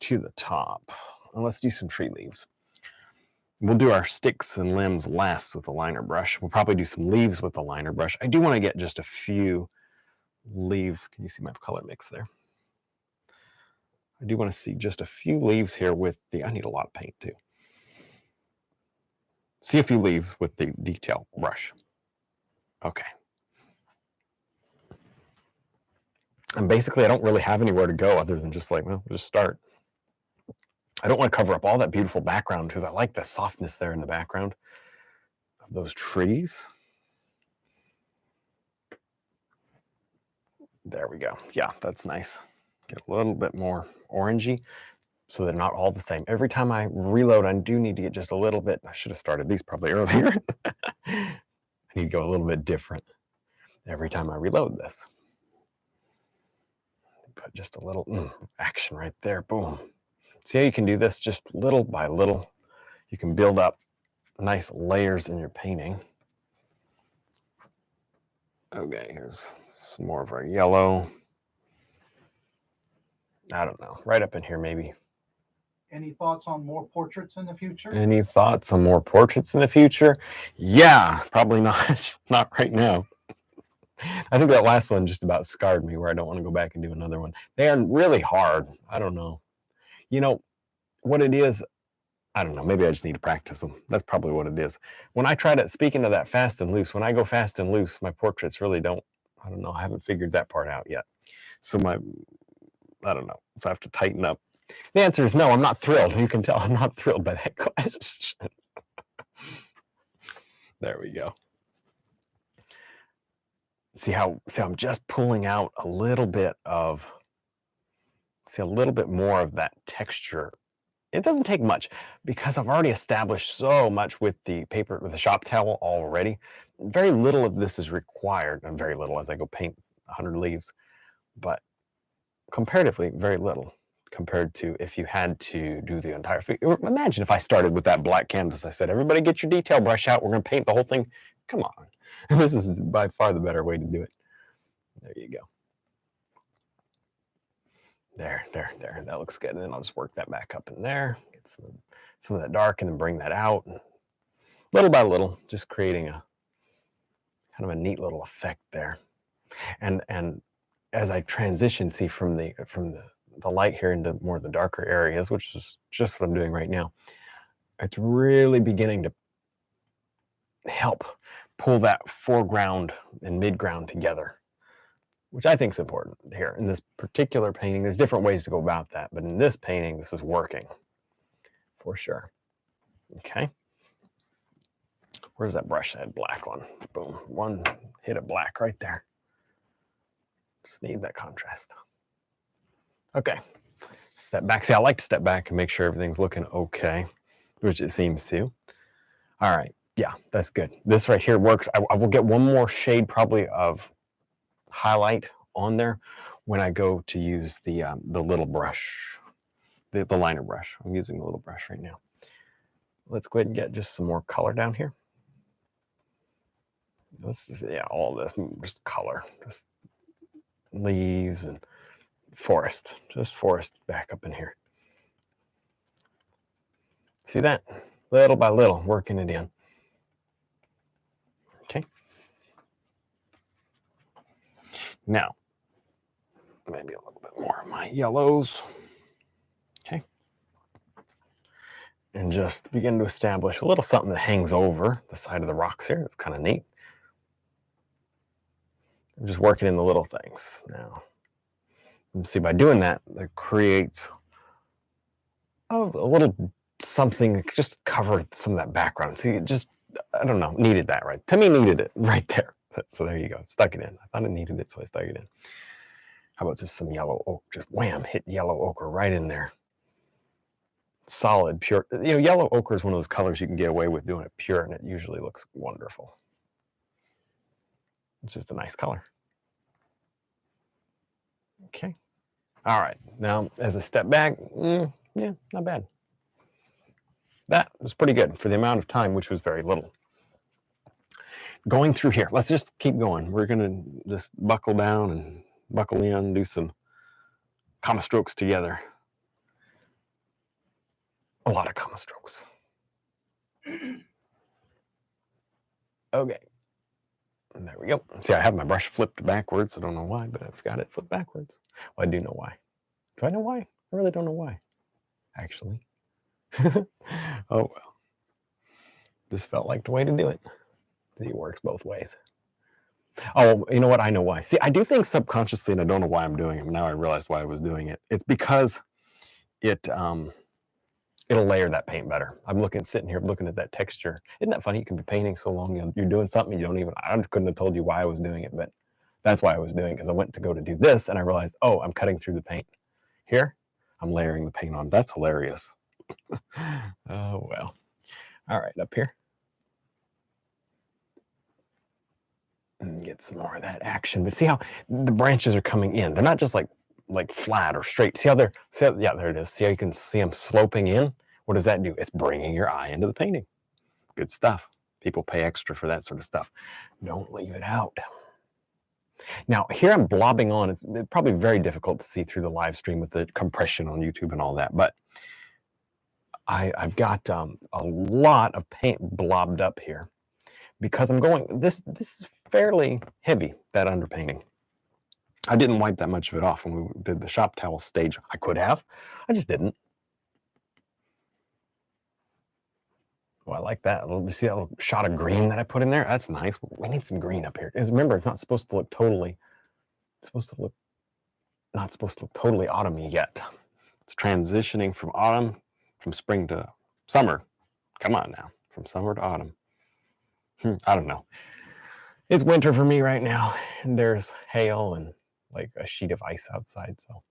to the top, and let's do some tree leaves. We'll do our sticks and limbs last with the liner brush. We'll probably do some leaves with the liner brush. I do want to get just a few leaves. Can you see my color mix there? I do want to see just a few leaves here with the, I need a lot of paint too. See a few leaves with the detail brush. Okay. And basically, I don't really have anywhere to go other than just like, well, just start. I don't want to cover up all that beautiful background because I like the softness there in the background of those trees. There we go. Yeah, that's nice. Get a little bit more orangey so they're not all the same. Every time I reload, I do need to get just a little bit. I should have started these probably earlier. I need to go a little bit different every time I reload this. Put just a little action right there. Boom. See how you can do this just little by little? You can build up nice layers in your painting. Okay, here's some more of our yellow. I don't know, right up in here maybe. Any thoughts on more portraits in the future? Any thoughts on more portraits in the future? Yeah, probably not. Not right now. I think that last one just about scarred me where I don't want to go back and do another one. They are really hard. I don't know. You know, what it is, I don't know. Maybe I just need to practice them. That's probably what it is. When I try to, speaking of that fast and loose, when I go fast and loose, my portraits really don't, I don't know. I haven't figured that part out yet. So I don't know. So I have to tighten up. The answer is no, I'm not thrilled. You can tell I'm not thrilled by that question. There we go. See how I'm just pulling out a little bit more of that texture. It doesn't take much because I've already established so much with the paper, with the shop towel already. Very little of this is required, and very little as I go paint 100 leaves, but comparatively very little compared to if you had to do the entire thing. Imagine if I started with that black canvas. I said, everybody get your detail brush out. We're going to paint the whole thing. Come on. This is by far the better way to do it. There you go. There. That looks good. And then I'll just work that back up in there. Get some of that dark and then bring that out. And little by little, just creating a kind of a neat little effect there. And as I transition, see from the light here into more of the darker areas, which is just what I'm doing right now, it's really beginning to help pull that foreground and midground together, which I think is important here. In this particular painting, there's different ways to go about that, but in this painting, this is working for sure. Okay. Where's that brush I had black on? Boom. One hit of black right there. Just need that contrast. Okay. Step back. See, I like to step back and make sure everything's looking okay, which it seems to. All right. Yeah, that's good. This right here works. I will get one more shade probably of highlight on there when I go to use the little brush, the liner brush. I'm using the little brush right now. Let's go ahead and get just some more color down here. Let's just, yeah, all this, just color, just leaves and forest, just forest back up in here. See that? Little by little, working it in. Okay. Now, maybe a little bit more of my yellows. Okay. And just begin to establish a little something that hangs over the side of the rocks here. It's kind of neat. I'm just working in the little things now. And see, by doing that, that creates a little something, just cover some of that background. See, it just, I don't know, needed that right. To me, needed it right there. So there you go. Stuck it in. I thought it needed it, so I stuck it in. How about just some yellow ochre? Just wham, hit yellow ochre right in there. Solid, pure. You know, yellow ochre is one of those colors you can get away with doing it pure, and it usually looks wonderful. It's just a nice color. Okay. All right. Now, as a step back, yeah, not bad. That was pretty good for the amount of time, which was very little. Going through here, let's just keep going. We're going to just buckle down and buckle in, do some comma strokes together. A lot of comma strokes. Okay. And there we go. See, I have my brush flipped backwards. I don't know why, but I've got it flipped backwards. Well, I do know why. Do I know why? I really don't know why, actually. Oh, well. This felt like the way to do it. It works both ways. Oh, you know what? I know why. See, I do things subconsciously, and I don't know why I'm doing them. Now I realized why I was doing it. It's because it'll layer that paint better. Sitting here looking at that texture. Isn't that funny? You can be painting so long, you're doing something you don't even. I couldn't have told you why I was doing it, but that's why I was doing it, because I went to go to do this, and I realized, oh, I'm cutting through the paint. Here, I'm layering the paint on. That's hilarious. Oh well. All right, up here. And get some more of that action. But see how the branches are coming in. They're not just like flat or straight. Yeah, there it is. See how you can see them sloping in? What does that do? It's bringing your eye into the painting. Good stuff. People pay extra for that sort of stuff. Don't leave it out. Now, here I'm blobbing on. It's probably very difficult to see through the live stream with the compression on YouTube and all that, but I've got a lot of paint blobbed up here because I'm going, this is fairly heavy, that underpainting. I didn't wipe that much of it off when we did the shop towel stage. I could have, I just didn't. Oh, I like that. You see that little shot of green that I put in there? That's nice. We need some green up here. Because remember, it's not supposed to look totally, not supposed to look totally autumny yet. It's transitioning from autumn, from spring to summer. Come on now, from summer to autumn. I don't know. It's winter for me right now, and there's hail and like a sheet of ice outside, so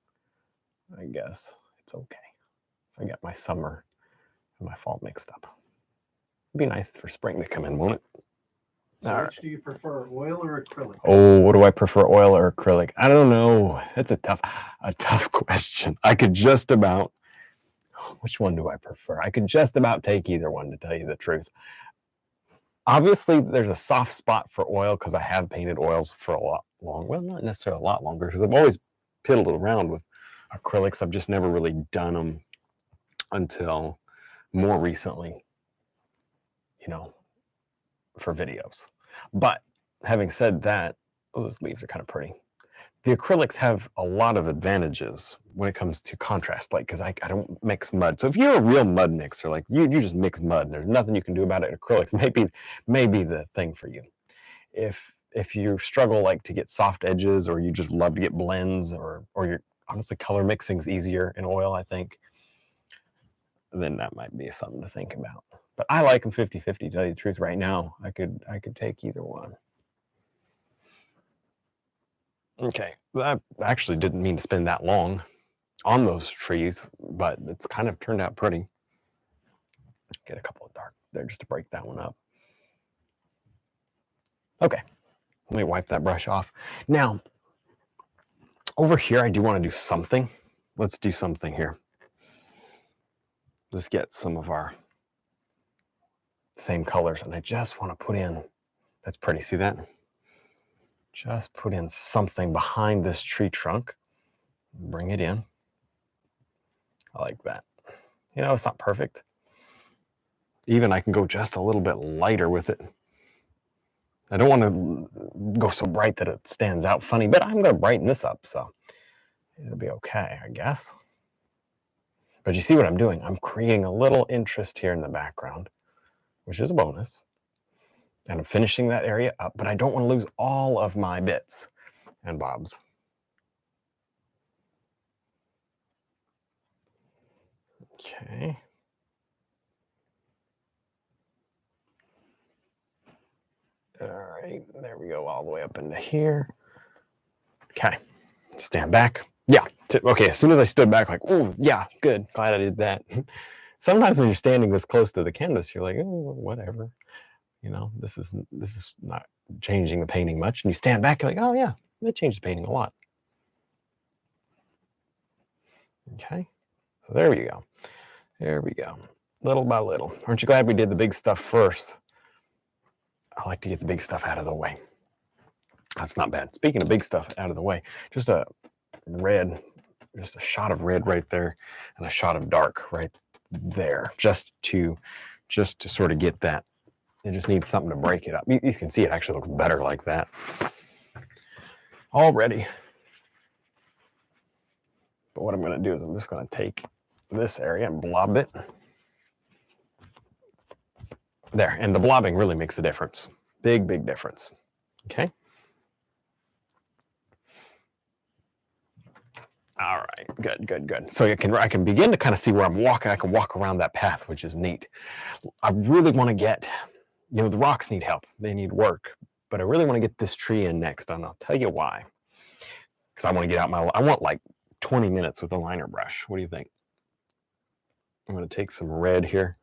I guess it's okay. I got my summer and my fall mixed up. It'd be nice for spring to come in, won't it? So which do you prefer, oil or acrylic? Oh, what do I prefer, oil or acrylic? I don't know. That's a tough question. I could just about, which one do I prefer? I could just about take either one, to tell you the truth. Obviously, there's a soft spot for oil because I have painted oils for a lot long. Well, not necessarily a lot longer, because I've always piddled around with acrylics. I've just never really done them until more recently, you know, for videos. But having said that, those leaves are kind of pretty. The acrylics have a lot of advantages when it comes to contrast, like, because I don't mix mud. So if you're a real mud mixer, like you just mix mud and there's nothing you can do about it, acrylics may be the thing for you. If you struggle like to get soft edges, or you just love to get blends, or you're honestly, color mixing's easier in oil, I think, then that might be something to think about. But I like them 50-50, to tell you the truth. Right now, I could take either one. Okay, I actually didn't mean to spend that long on those trees, but it's kind of turned out pretty. Get a couple of dark there just to break that one up. Okay, let me wipe that brush off. Now, over here, I do want to do something. Let's do something here. Let's get some of our same colors, and I just want to put in, that's pretty, see that? Just put in something behind this tree trunk. Bring it in. I like that. You know, it's not perfect. Even I can go just a little bit lighter with it. I don't want to go so bright that it stands out funny, but I'm going to brighten this up, so it'll be okay, I guess. But you see what I'm doing? I'm creating a little interest here in the background, which is a bonus. And I'm finishing that area up, but I don't want to lose all of my bits and bobs. Okay. All right, there we go, all the way up into here. Okay, stand back. Yeah, okay, as soon as I stood back, like, oh, yeah, good, glad I did that. Sometimes when you're standing this close to the canvas, you're like, oh, whatever. You know, this is not changing the painting much. And you stand back, you're like, oh yeah, that changed the painting a lot. Okay, so there we go. There we go. Little by little. Aren't you glad we did the big stuff first? I like to get the big stuff out of the way. That's not bad. Speaking of big stuff out of the way, just a red, just a shot of red right there, and a shot of dark right there, just to sort of get that. It just needs something to break it up. You can see it actually looks better like that already. But what I'm going to do is I'm just going to take this area and blob it. There, and the blobbing really makes a difference. Big difference. Okay, All right, good, good, good. So I can begin to kind of see where I'm walking. I can walk around that path, which is neat. I really want to get, the rocks need help. They need work, but I really want to get this tree in next, and I'll tell you why. Because I want to get out I want like 20 minutes with a liner brush. What do you think? I'm going to take some red here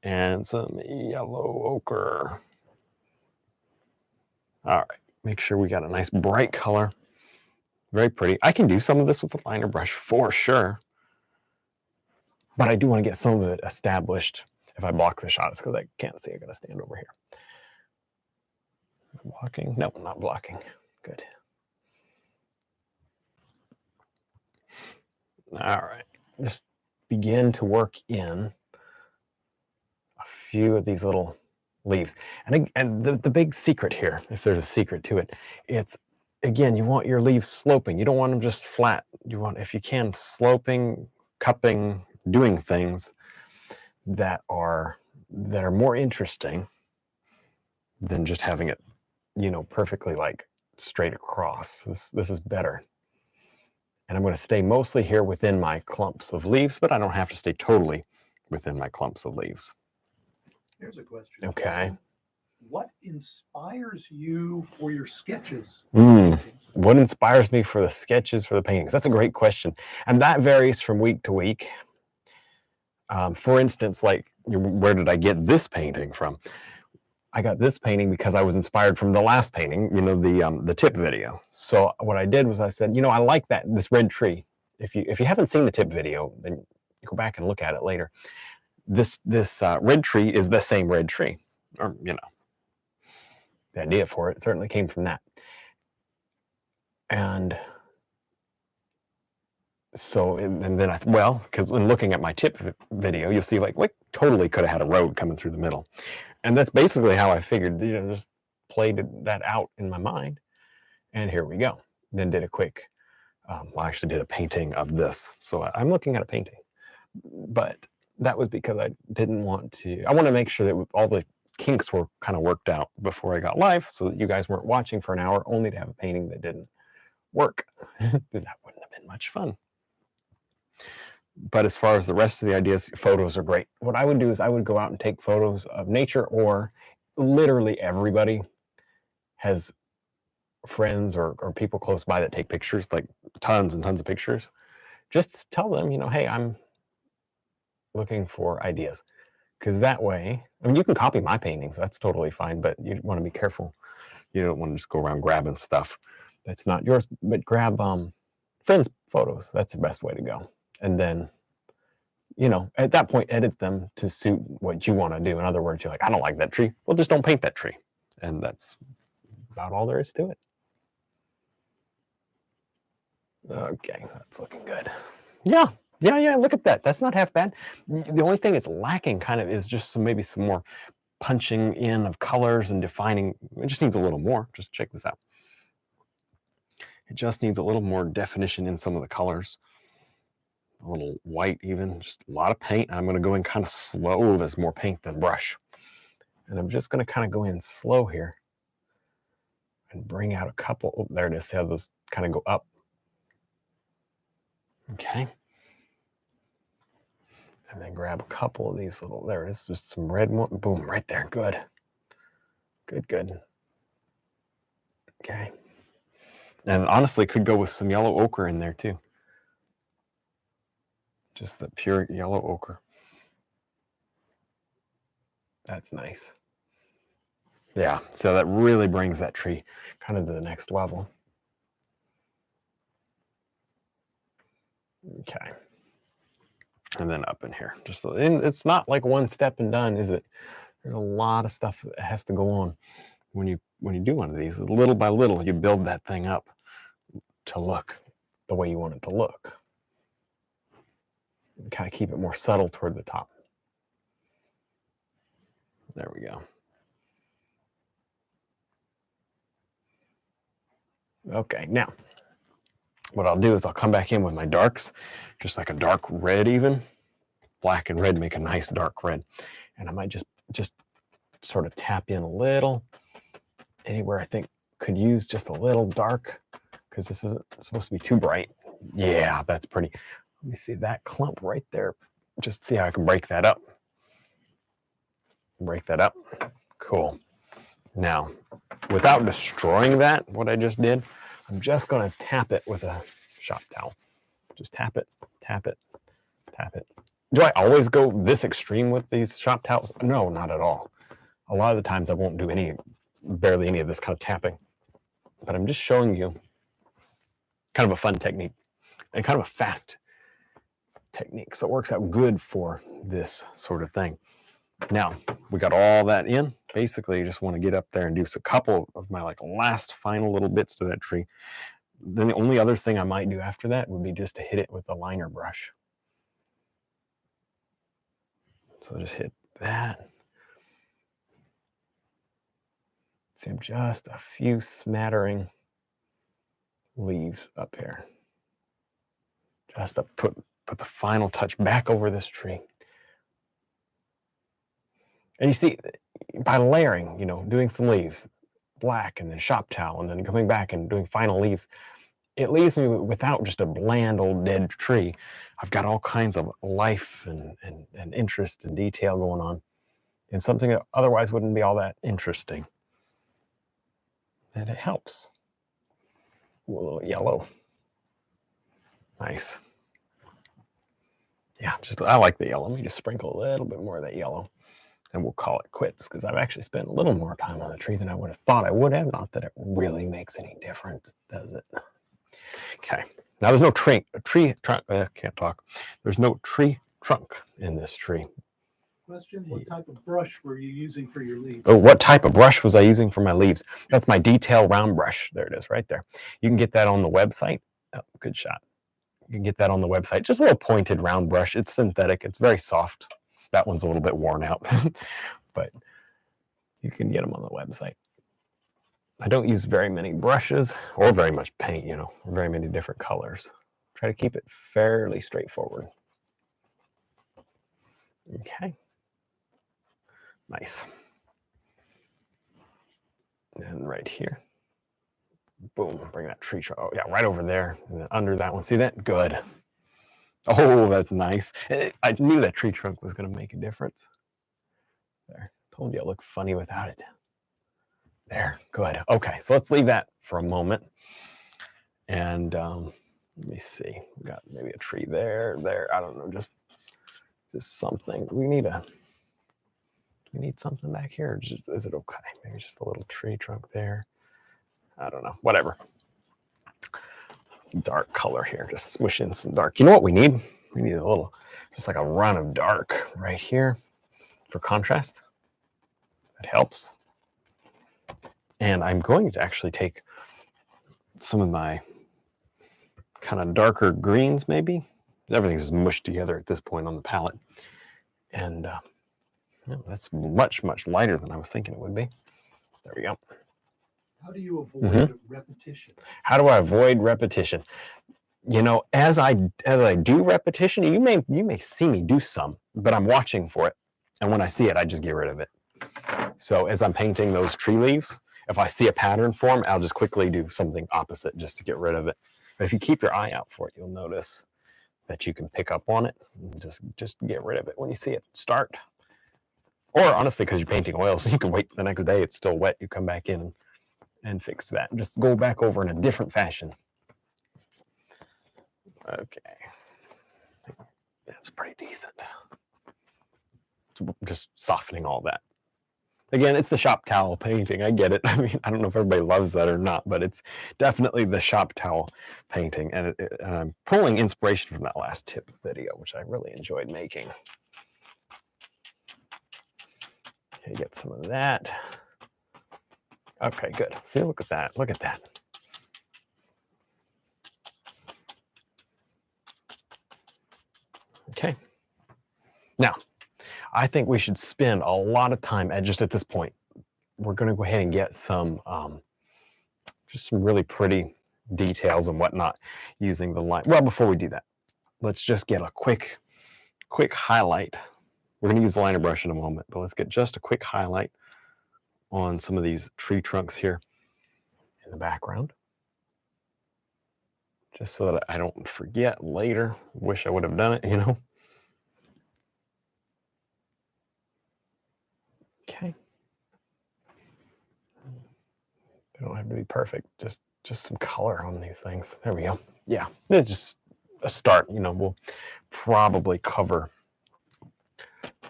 and some yellow ochre. All right, make sure we got a nice bright color. Very pretty. I can do some of this with a liner brush for sure, but I do want to get some of it established. If I block the shot, it's because I can't see. I got to stand over here. Blocking? No, not blocking. Good. All right, just begin to work in a few of these little leaves. And the big secret here, if there's a secret to it, it's, again, you want your leaves sloping. You don't want them just flat. You want, if you can, sloping, cupping, doing things that are more interesting than just having it, perfectly like straight across. This is better. And I'm going to stay mostly here within my clumps of leaves, but I don't have to stay totally within my clumps of leaves. Here's a question. Okay. What inspires you for your sketches? What inspires me for the sketches, for the paintings? That's a great question. And that varies from week to week. For instance, like, where did I get this painting from? I got this painting because I was inspired from the last painting, the tip video. So what I did was I said, I like this red tree. If you haven't seen the tip video, then go back and look at it later. This red tree is the same red tree, or the idea for it certainly came from that. And so, and then because when looking at my tip video, you'll see like totally could have had a road coming through the middle. And that's basically how I figured, just played that out in my mind. And here we go. Then did a quick, I actually did a painting of this. So I'm looking at a painting. But that was because I want to make sure that all the kinks were kind of worked out before I got live, so that you guys weren't watching for an hour only to have a painting that didn't work. Because that wouldn't have been much fun. But as far as the rest of the ideas, photos are great. What I would do is I would go out and take photos of nature, or literally everybody has friends or people close by that take pictures, like tons and tons of pictures. Just tell them, hey, I'm looking for ideas. Because that way, you can copy my paintings. That's totally fine, but you want to be careful. You don't want to just go around grabbing stuff that's not yours, but grab friends' photos. That's the best way to go. And then, at that point, edit them to suit what you want to do. In other words, you're like, I don't like that tree. Well, just don't paint that tree. And that's about all there is to it. Okay, that's looking good. Yeah, look at that. That's not half bad. The only thing it's lacking kind of is just maybe some more punching in of colors and defining. It just needs a little more. Just check this out. It just needs a little more definition in some of the colors. A little white even, just a lot of paint. I'm going to go in kind of slow. There's more paint than brush. And I'm just going to kind of go in slow here and bring out a couple. Oh, there it is. See how those kind of go up. Okay. And then grab a couple of these little, there it is, just some red one. Boom, right there. Good. Good. Okay. And honestly, could go with some yellow ochre in there too. Just the pure yellow ochre. That's nice. Yeah, so that really brings that tree kind of to the next level. Okay. And then up in here. It's not like one step and done, is it? There's a lot of stuff that has to go on when you do one of these. Little by little, you build that thing up to look the way you want it to look. And kind of keep it more subtle toward the top. There we go. Okay, now what I'll do is I'll come back in with my darks, just like a dark red even. Black and red make a nice dark red. And I might just sort of tap in a little anywhere I think could use just a little dark, because this isn't supposed to be too bright. Yeah, that's pretty. Let me see that clump right there. Just see how I can break that up. Break that up. Cool. Now, without destroying that, what I just did, I'm just going to tap it with a shop towel. Just tap it, tap it, tap it. Do I always go this extreme with these shop towels? No, not at all. A lot of the times I won't do barely any of this kind of tapping. But I'm just showing you kind of a fun technique and kind of a fast technique. So it works out good for this sort of thing. Now, we got all that in. Basically, you just want to get up there and do a couple of my last final little bits to that tree. Then the only other thing I might do after that would be just to hit it with a liner brush. So just hit that. See, just a few smattering leaves up here. Just to put the final touch back over this tree. And you see, by layering, doing some leaves, black and then shop towel, and then coming back and doing final leaves, it leaves me without just a bland old dead tree. I've got all kinds of life and interest and detail going on in something that otherwise wouldn't be all that interesting. And it helps. Ooh, a little yellow. Nice. Yeah, I like the yellow. Let me just sprinkle a little bit more of that yellow. And we'll call it quits, because I've actually spent a little more time on the tree than I would have thought I would have. Not that it really makes any difference, does it? Okay. Now there's no tree trunk. Can't talk. There's no tree trunk in this tree. Question: what type of brush were you using for your leaves? Oh, what type of brush was I using for my leaves? That's my detail round brush. There it is, right there. You can get that on the website. Oh, good shot. You can get that on the website. Just a little pointed round brush. It's synthetic. It's very soft. That one's a little bit worn out, but you can get them on the website. I don't use very many brushes or very much paint, or very many different colors. Try to keep it fairly straightforward. Okay. Nice. And right here. Boom, bring that tree trunk. Oh, yeah, right over there. And then under that one. See that? Good. Oh, that's nice. I knew that tree trunk was going to make a difference. There. Told you it looked funny without it. There. Good. Okay, so let's leave that for a moment. And let me see. We got maybe a tree there. I don't know. Just something. We need something back here. Is it okay? Maybe just a little tree trunk there. I don't know. Whatever. Dark color here. Just swish in some dark. You know what we need? We need just like a run of dark right here for contrast. That helps. And I'm going to actually take some of my kind of darker greens, maybe. Everything's mushed together at this point on the palette. And that's much, much lighter than I was thinking it would be. There we go. How do you avoid repetition? How do I avoid repetition? As I do repetition, you may see me do some, but I'm watching for it. And when I see it, I just get rid of it. So as I'm painting those tree leaves, if I see a pattern form, I'll just quickly do something opposite just to get rid of it. But if you keep your eye out for it, you'll notice that you can pick up on it and just get rid of it when you see it start. Or honestly, because you're painting oils, you can wait the next day, it's still wet, you come back in and fix that. Just go back over in a different fashion. Okay. That's pretty decent. Just softening all that. Again, it's the shop towel painting. I get it. I mean, I don't know if everybody loves that or not, but it's definitely the shop towel painting. And I'm pulling inspiration from that last tip video, which I really enjoyed making. Okay, get some of that. Okay, good. See, look at that. Look at that. Okay. Now, I think we should spend a lot of time at this point. We're going to go ahead and get some, just some really pretty details and whatnot using the line. Well, before we do that, let's just get a quick highlight. We're going to use the liner brush in a moment, but let's get just a quick highlight on some of these tree trunks here in the background. just so that I don't forget later. Wish I would have done it, you know. Okay. They don't have to be perfect. Just some color on these things. There we go. Yeah, it's just a start. You know, we'll probably cover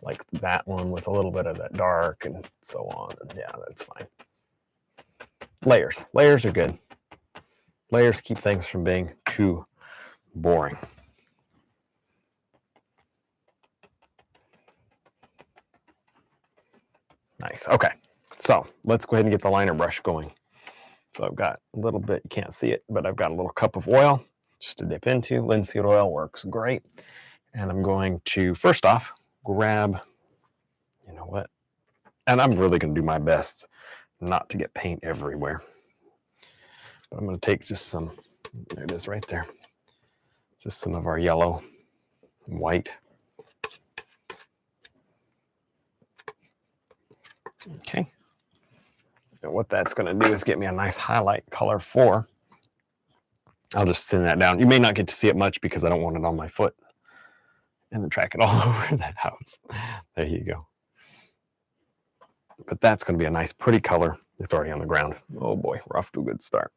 like that one with a little bit of that dark and so on. And yeah, that's fine. Layers are good. Layers keep things from being too boring. Nice. Okay, so let's go ahead and get the liner brush going. So I've got a little bit, you can't see it, but I've got a little cup of oil just to dip into. Linseed oil works great. And I'm going to, first off, grab, you know what? And I'm really going to do my best not to get paint everywhere. But I'm going to take just some, there it is right there. Just some of our yellow and white. Okay. And what that's going to do is get me a nice highlight color for. I'll just thin that down. You may not get to see it much because I don't want it on my foot. And then track it all over that house. There you go. But that's going to be a nice, pretty color. It's already on the ground. Oh boy, we're off to a good start.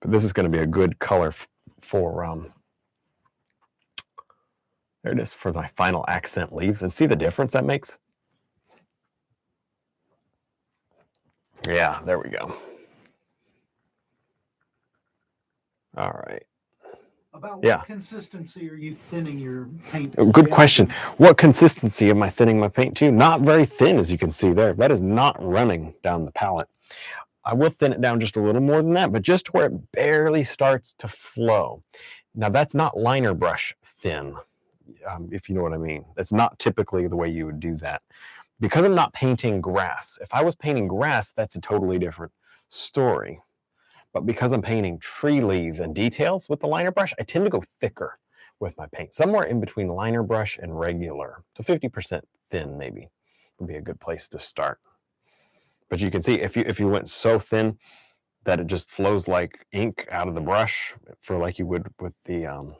But this is going to be a good color for, there it is, for my final accent leaves. And see the difference that makes? Yeah, there we go. All right. About Yeah. what consistency are you thinning your paint? Good question. What consistency am I thinning my paint to? Not very thin, as you can see there. That is not running down the palette. I will thin it down just a little more than that, but just where it barely starts to flow. Now, that's not liner brush thin, if you know what I mean. That's not typically the way you would do that. Because I'm not painting grass. If I was painting grass, that's a totally different story. But because I'm painting tree leaves and details with the liner brush, I tend to go thicker with my paint, somewhere in between liner brush and regular. So 50% thin maybe would be a good place to start. But you can see if you went so thin that it just flows like ink out of the brush, for like you would with the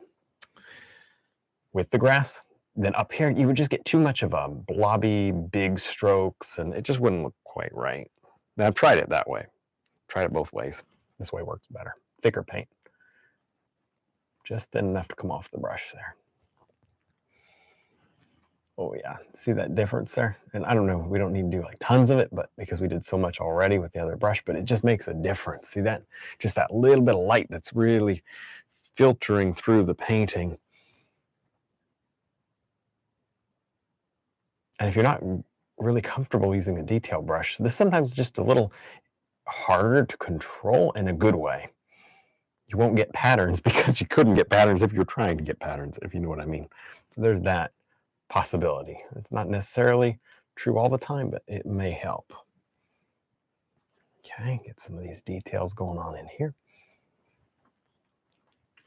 grass, then up here you would just get too much of a blobby, big strokes, and it just wouldn't look quite right. Now, I've tried it that way. Tried it both ways. This way works better. Thicker paint. Just thin enough to come off the brush there. Oh yeah, see that difference there? And I don't know, we don't need to do like tons of it, but because we did so much already with the other brush, but it just makes a difference. See that? Just that little bit of light that's really filtering through the painting. And if you're not really comfortable using a detail brush, this is sometimes just a little harder to control in a good way. You won't get patterns because you couldn't get patterns if you're trying to get patterns, if you know what I mean. So there's that possibility. It's not necessarily true all the time, but it may help. Okay, get some of these details going on in here.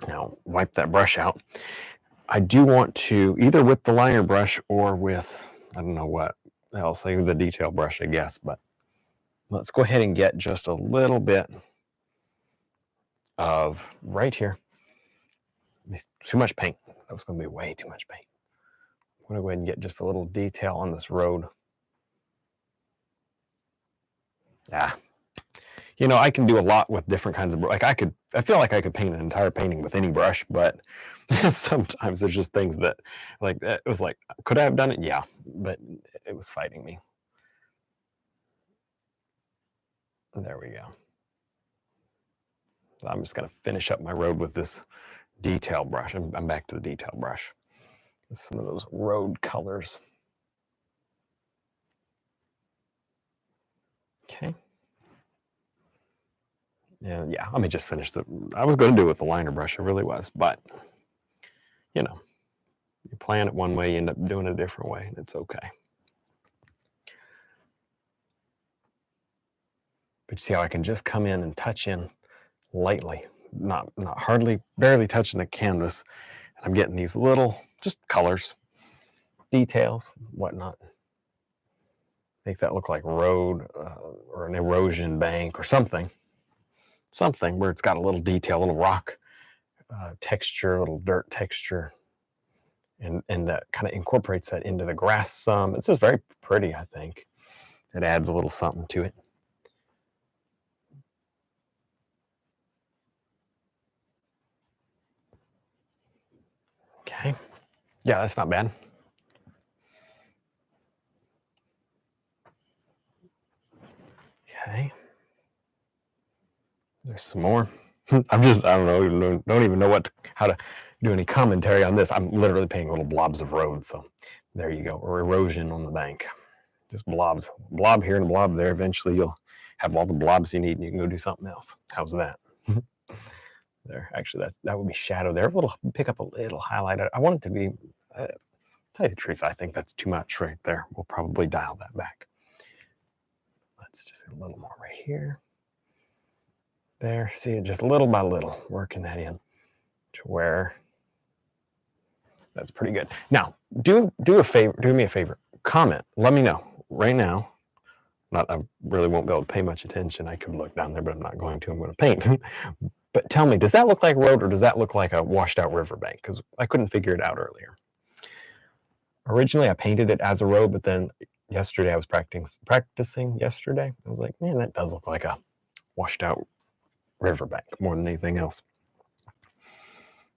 Now, wipe that brush out. I do want to, either with the liner brush or with, I don't know what else, like the detail brush, I guess, but let's go ahead and get just a little bit of right here. Too much paint. That was going to be way too much paint. I'm going to go ahead and get just a little detail on this road. Yeah. You know, I can do a lot with different kinds of, like I feel like I could paint an entire painting with any brush, but sometimes there's just things that, like, it was like, could I have done it? Yeah, but it was fighting me. There we go. So I'm just going to finish up my road with this detail brush. I'm back to the detail brush. Some of those road colors. Okay. And yeah, let me just finish I was going to do it with the liner brush, I really was, but you know, you plan it one way, you end up doing it a different way, and it's okay. But you see how I can just come in and touch in lightly, not hardly, barely touching the canvas, and I'm getting these little just colors, details, whatnot. Make that look like road or an erosion bank or something. something where it's got a little detail, a little rock texture, a little dirt texture, and that kind of incorporates that into the grass some. It's just very pretty, I think. It adds a little something to it. Okay. Yeah, that's not bad. Okay. There's some more. I don't know, don't even know how to do any commentary on this. I'm literally painting little blobs of road. So there you go, or erosion on the bank. Just blobs, blob here and a blob there. Eventually you'll have all the blobs you need and you can go do something else. How's that? There, actually, that would be shadow there. Pick up a little highlight. I want it to be, tell you the truth, I think that's too much right there. We'll probably dial that back. Let's just get a little more right here. There, see it just little by little, working that in to where that's pretty good. Now, do a favor, do me a favor, comment, let me know right now. I really won't be able to pay much attention. I could look down there, but I'm not going to. I'm going to paint. But tell me, does that look like road or does that look like a washed out riverbank? Because I couldn't figure it out earlier. Originally, I painted it as a road, but then yesterday I was practicing yesterday. I was like, man, that does look like a washed out riverbank more than anything else.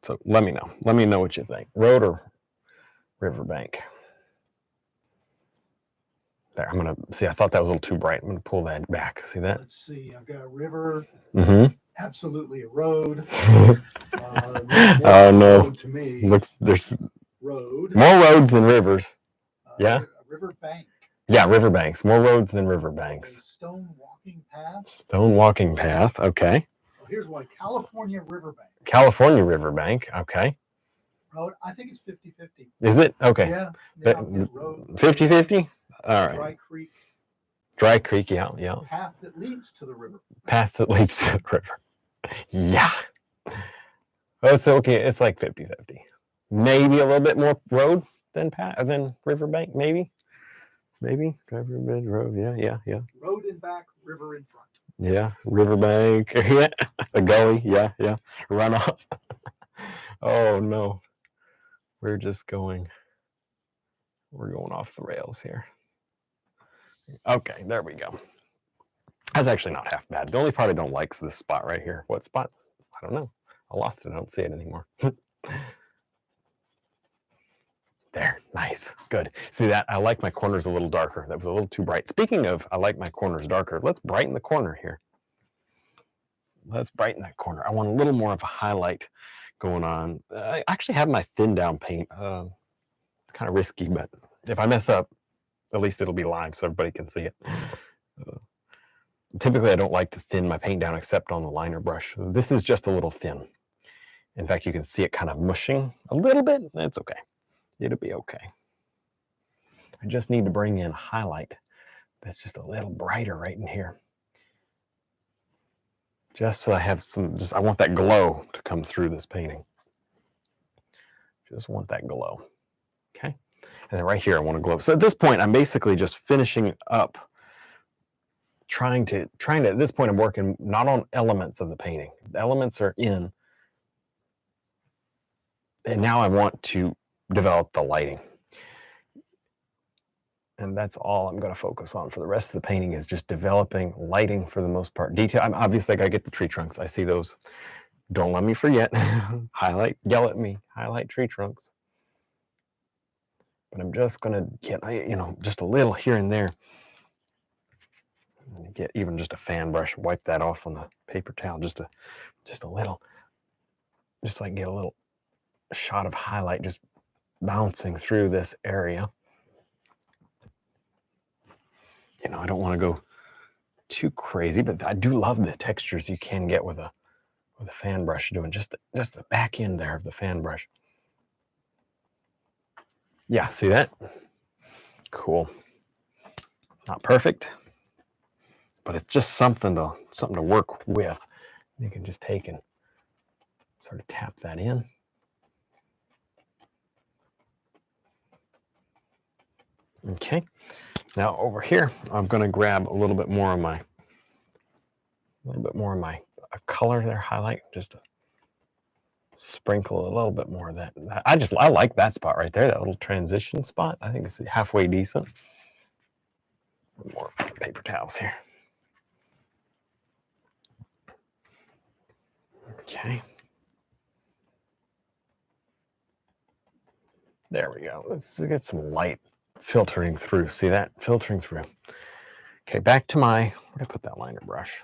So let me know. Let me know what you think. Road or riverbank? There, I'm gonna see. I thought that was a little too bright. I'm gonna pull that back. See that? Let's see. I've got a river. Mm-hmm. Absolutely a road. Oh no! Road to me. Looks there's road. more roads than rivers. Yeah. A river bank. Yeah, riverbanks. More roads than riverbanks. A stone walking path. Stone walking path. Okay. Well, here's one. California riverbank. California riverbank. Okay. Road. I think it's 50-50. Is it? Okay. Yeah. 50-50? All right. Dry Creek. Dry Creek. Yeah. Yeah. Path that leads to the river. Path that leads to the river. Yeah. Oh, so okay. It's like 50-50. Maybe a little bit more road than riverbank. Maybe. Riverbed road. Yeah. Road in back, river in front. Yeah. Riverbank. Yeah. The gully. Yeah. Runoff. Oh no. We're going off the rails here. Okay, there we go. That's actually not half bad. The only part I don't like is this spot right here. What spot? I don't know. I lost it. I don't see it anymore. There, nice, good. See that? I like my corners a little darker. That was a little too bright. Speaking of, I like my corners darker. Let's brighten the corner here. Let's brighten that corner. I want a little more of a highlight going on. I actually have my thin down paint. It's kind of risky, but if I mess up, at least it'll be live so everybody can see it. Typically, I don't like to thin my paint down except on the liner brush. This is just a little thin. In fact, you can see it kind of mushing a little bit. It's okay. It'll be okay. I just need to bring in a highlight that's just a little brighter right in here. Just so I have I want that glow to come through this painting. Just want that glow. Okay. And then right here, I want to glow. So at this point, I'm basically just finishing up, trying to, at this point, I'm working not on elements of the painting. The elements are in. And now I want to develop the lighting. And that's all I'm going to focus on for the rest of the painting is just developing lighting for the most part. Detail. I'm obviously, I got to get the tree trunks. I see those. Don't let me forget. Highlight, yell at me, highlight tree trunks. But I'm just going to get, just a little here and there. Get even just a fan brush, wipe that off on the paper towel, just a little, just so I can get a little shot of highlight just bouncing through this area. I don't want to go too crazy, but I do love the textures you can get with a fan brush doing just the back end there of the fan brush. Yeah, see that? Cool. Not perfect, but it's just something to work with. You can just take and sort of tap that in. Okay. Now over here, I'm going to grab a little bit more of my a color there, highlight, just to sprinkle a little bit more of that. I like that spot right there, that little transition spot. I think it's halfway decent. More paper towels here. Okay. There we go. Let's get some light filtering through. See that? Filtering through. Okay, back to my, where did I put that liner brush?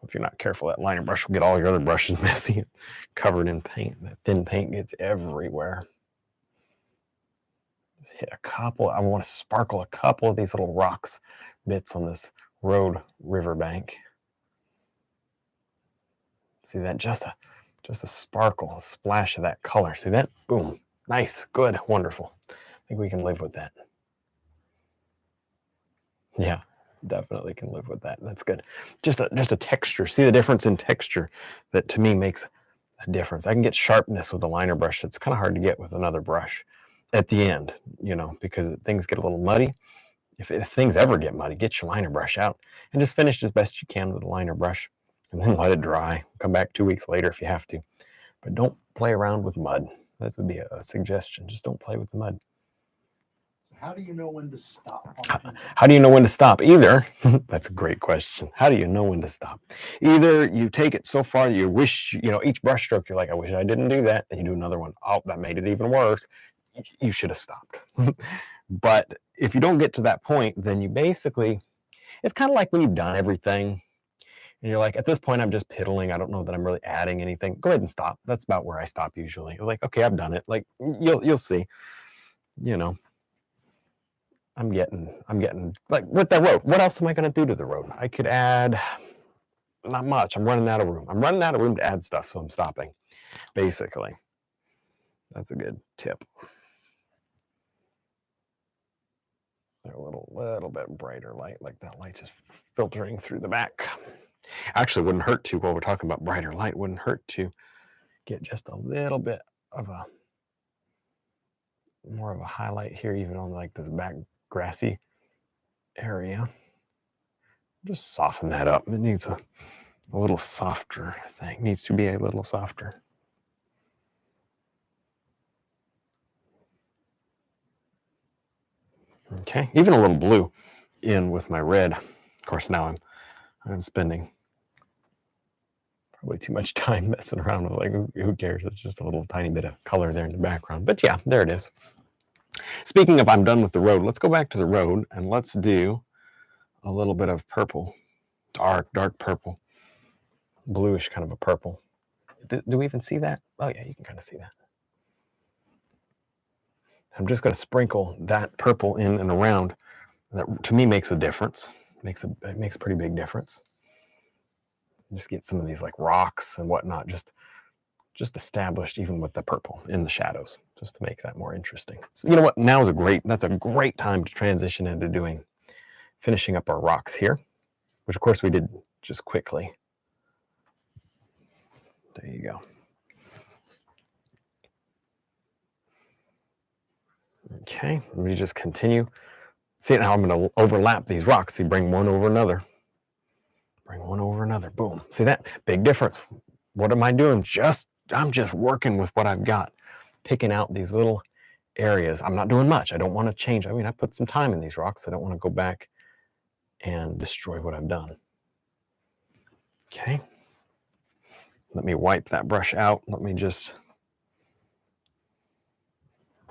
If you're not careful, that liner brush will get all your other brushes messy and covered in paint. That thin paint gets everywhere. Just hit a couple. I want to sparkle a couple of these little rocks bits on this road riverbank. See that? Just a sparkle, a splash of that color. See that? Boom. Nice, good, wonderful. I think we can live with that. Yeah, definitely can live with that. That's good. Just a texture. See the difference in texture that to me makes a difference. I can get sharpness with a liner brush. It's kind of hard to get with another brush at the end, you know, because things get a little muddy. If things ever get muddy, get your liner brush out and just finish as best you can with a liner brush and then let it dry. Come back 2 weeks later if you have to. But don't play around with mud. That would be a suggestion. Just don't play with the mud. So how do you know when to stop? How do you know when to stop? Either, that's a great question. How do you know when to stop? Either you take it so far that you wish, you know, each brush stroke, you're like, I wish I didn't do that. And you do another one. Oh, that made it even worse. You should have stopped. But if you don't get to that point, then you basically, it's kind of like when you've done everything and you're like, at this point, I'm just piddling. I don't know that I'm really adding anything. Go ahead and stop. That's about where I stop usually. You're like, okay, I've done it. Like you'll see, you know, I'm getting like with that road. What else am I going to do to the road? I could add not much. I'm running out of room. I'm running out of room to add stuff. So I'm stopping basically. That's a good tip. A little bit brighter light, like that light's just filtering through the back. Actually, wouldn't hurt to, while we're talking about brighter light, wouldn't hurt to get just a little bit of more of a highlight here, even on like this back grassy area. Just soften that up. It needs a little softer thing. Needs to be a little softer. Okay, even a little blue in with my red. Of course, now I'm spending probably too much time messing around with, like, who cares? It's just a little tiny bit of color there in the background. But yeah, there it is. Speaking of I'm done with the road, let's go back to the road and let's do a little bit of purple, dark purple, bluish kind of a purple. Do we even see that? Oh yeah, you can kind of see that. I'm just going to sprinkle that purple in and around. That to me makes a difference. It makes a pretty big difference. Just get some of these like rocks and whatnot just established even with the purple in the shadows, just to make that more interesting. So you know what? That's a great time to transition into finishing up our rocks here, which of course we did just quickly. There you go. Okay, let me just continue. See now I'm going to overlap these rocks. See, bring one over another. Bring one over another. Boom. See that? Big difference. What am I doing? I'm just working with what I've got, picking out these little areas. I'm not doing much. I don't want to change. I mean, I put some time in these rocks. I don't want to go back and destroy what I've done. Okay. Let me wipe that brush out. Let me just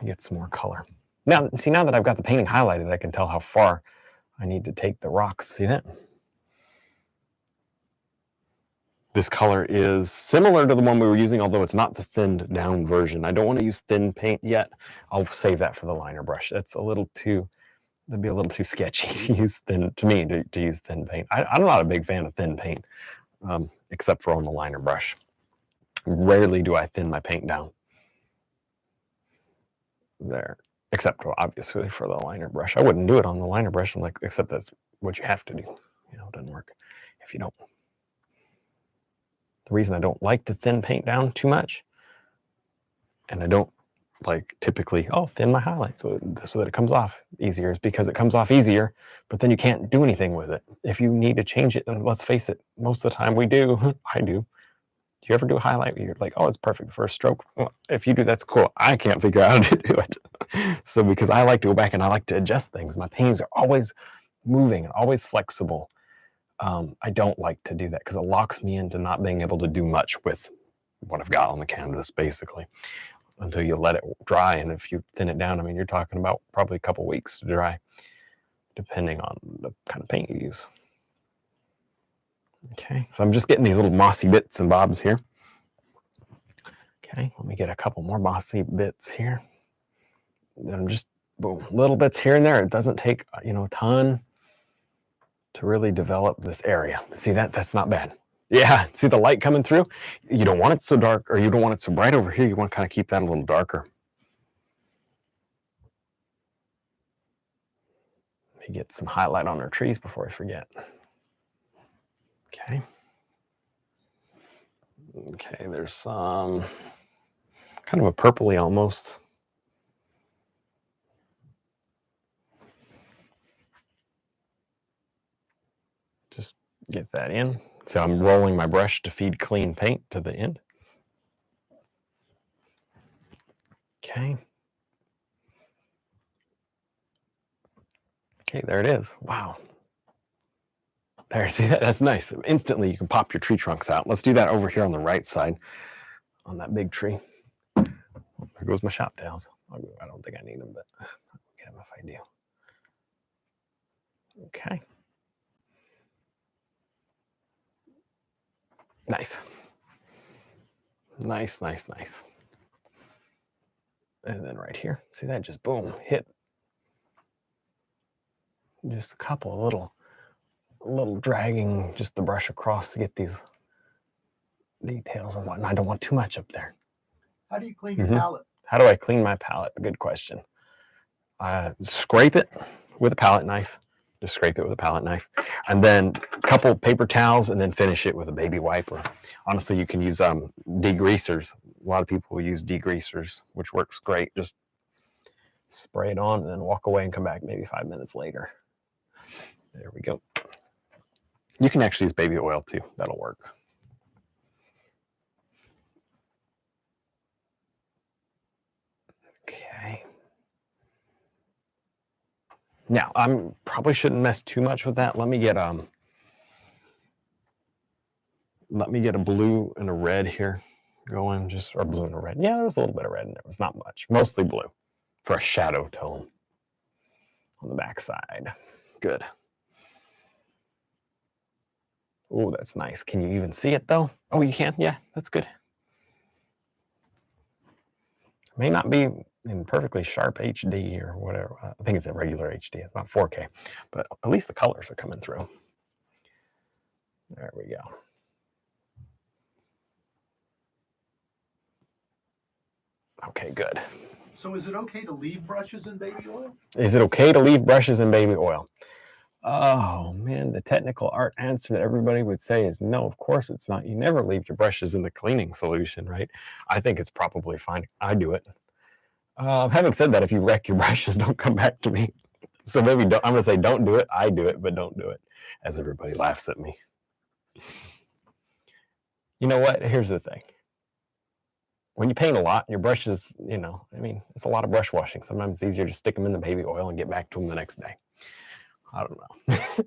get some more color. Now that I've got the painting highlighted, I can tell how far I need to take the rocks. See that? This color is similar to the one we were using, although it's not the thinned down version. I don't want to use thin paint yet. I'll save that for the liner brush. That'd be a little too sketchy to use to use thin paint. I'm not a big fan of thin paint, except for on the liner brush. Rarely do I thin my paint down there, except obviously for the liner brush. I wouldn't do it on the liner brush, except that's what you have to do. You know, it doesn't work if you don't. The reason I don't like to thin paint down too much, and I don't like typically, oh, thin my highlight so that it comes off easier, is because it comes off easier, but then you can't do anything with it. If you need to change it, and let's face it, most of the time we do, I do. Do you ever do a highlight where you're like, oh, it's perfect the first stroke? Well, if you do, that's cool. I can't figure out how to do it. So because I like to go back and I like to adjust things. My paintings are always moving and always flexible. I don't like to do that because it locks me into not being able to do much with what I've got on the canvas, basically, until you let it dry. And if you thin it down, I mean, you're talking about probably a couple weeks to dry, depending on the kind of paint you use. Okay, so I'm just getting these little mossy bits and bobs here. Okay, let me get a couple more mossy bits here. And I'm just, boom, little bits here and there. It doesn't take, a ton to really develop this area. See that? That's not bad. Yeah, see the light coming through? You don't want it so dark, or you don't want it so bright over here. You want to kind of keep that a little darker. Let me get some highlight on our trees before I forget. Okay. Okay, there's some kind of a purpley almost. Just get that in. So I'm rolling my brush to feed clean paint to the end. Okay. Okay, there it is. Wow. There, see that? That's nice. Instantly, you can pop your tree trunks out. Let's do that over here on the right side, on that big tree. There goes my shop tails. I don't think I need them, but I'll get them if I do. Okay. Nice. Nice, nice, nice. And then right here, see that? Just boom, hit. Just a couple of little dragging just the brush across to get these details and whatnot. I don't want too much up there. How do you clean your palette? How do I clean my palette? Good question. Scrape it with a palette knife. Just scrape it with a palette knife. And then a couple paper towels and then finish it with a baby wipe. Or honestly, you can use degreasers. A lot of people use degreasers, which works great. Just spray it on and then walk away and come back maybe 5 minutes later. There we go. You can actually use baby oil too. That'll work. Okay. Now, I probably shouldn't mess too much with that. Let me get a blue and a red here going, or blue and a red. Yeah, there's a little bit of red in there. It's not much. Mostly blue for a shadow tone on the back side. Good. Oh, that's nice. Can you even see it though? Oh, you can? Yeah, that's good. It may not be in perfectly sharp HD or whatever. I think it's a regular HD. It's not 4K, but at least the colors are coming through. There we go. Okay, good. So is it okay to leave brushes in baby oil? Is it okay to leave brushes in baby oil? Oh man, the technical art answer that everybody would say is no, of course it's not. You never leave your brushes in the cleaning solution, right? I think it's probably fine. I do it. Having said that, if you wreck your brushes, don't come back to me. So maybe don't, I'm gonna say don't do it. I do it, but don't do it, as everybody laughs at me. You know what? Here's the thing. When you paint a lot, your brushes, it's a lot of brush washing. Sometimes it's easier to stick them in the baby oil and get back to them the next day. I don't know. Of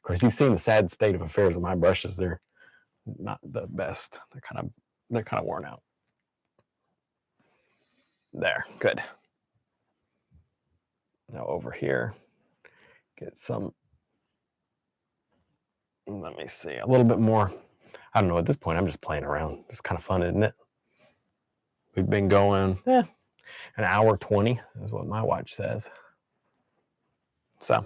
course, you've seen the sad state of affairs of my brushes. They're not the best. They're kind of worn out. There, good. Now over here, get some, let me see, a little bit more. I don't know, at this point, I'm just playing around. It's kind of fun, isn't it? We've been going, an hour 20 is what my watch says. So.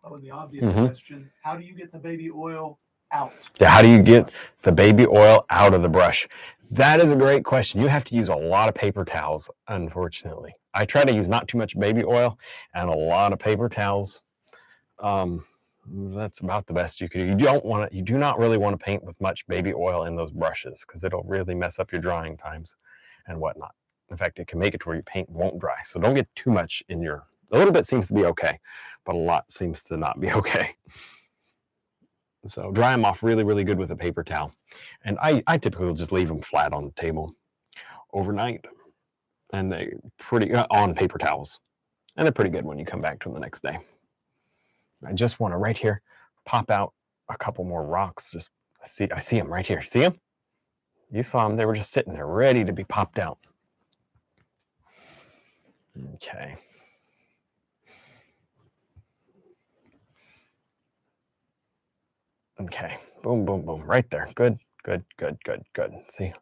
Oh, and the obvious question, how do you get the baby oil out? Yeah, how do you get the baby oil out of the brush? That is a great question. You have to use a lot of paper towels, unfortunately. I try to use not too much baby oil and a lot of paper towels. That's about the best you can do. You do not really want to paint with much baby oil in those brushes because it'll really mess up your drying times and whatnot. In fact, it can make it to where your paint won't dry. So don't get too much in your, a little bit seems to be okay, but a lot seems to not be okay. So dry them off really, really good with a paper towel. And I typically will just leave them flat on the table overnight, and they pretty on paper towels, and they're pretty good when you come back to them the next day. I just want to right here pop out a couple more rocks. Just I see them right here. See them? You saw them. They were just sitting there ready to be popped out. Okay. Okay. Boom, boom, boom. Right there. Good, good, good, good, good. See,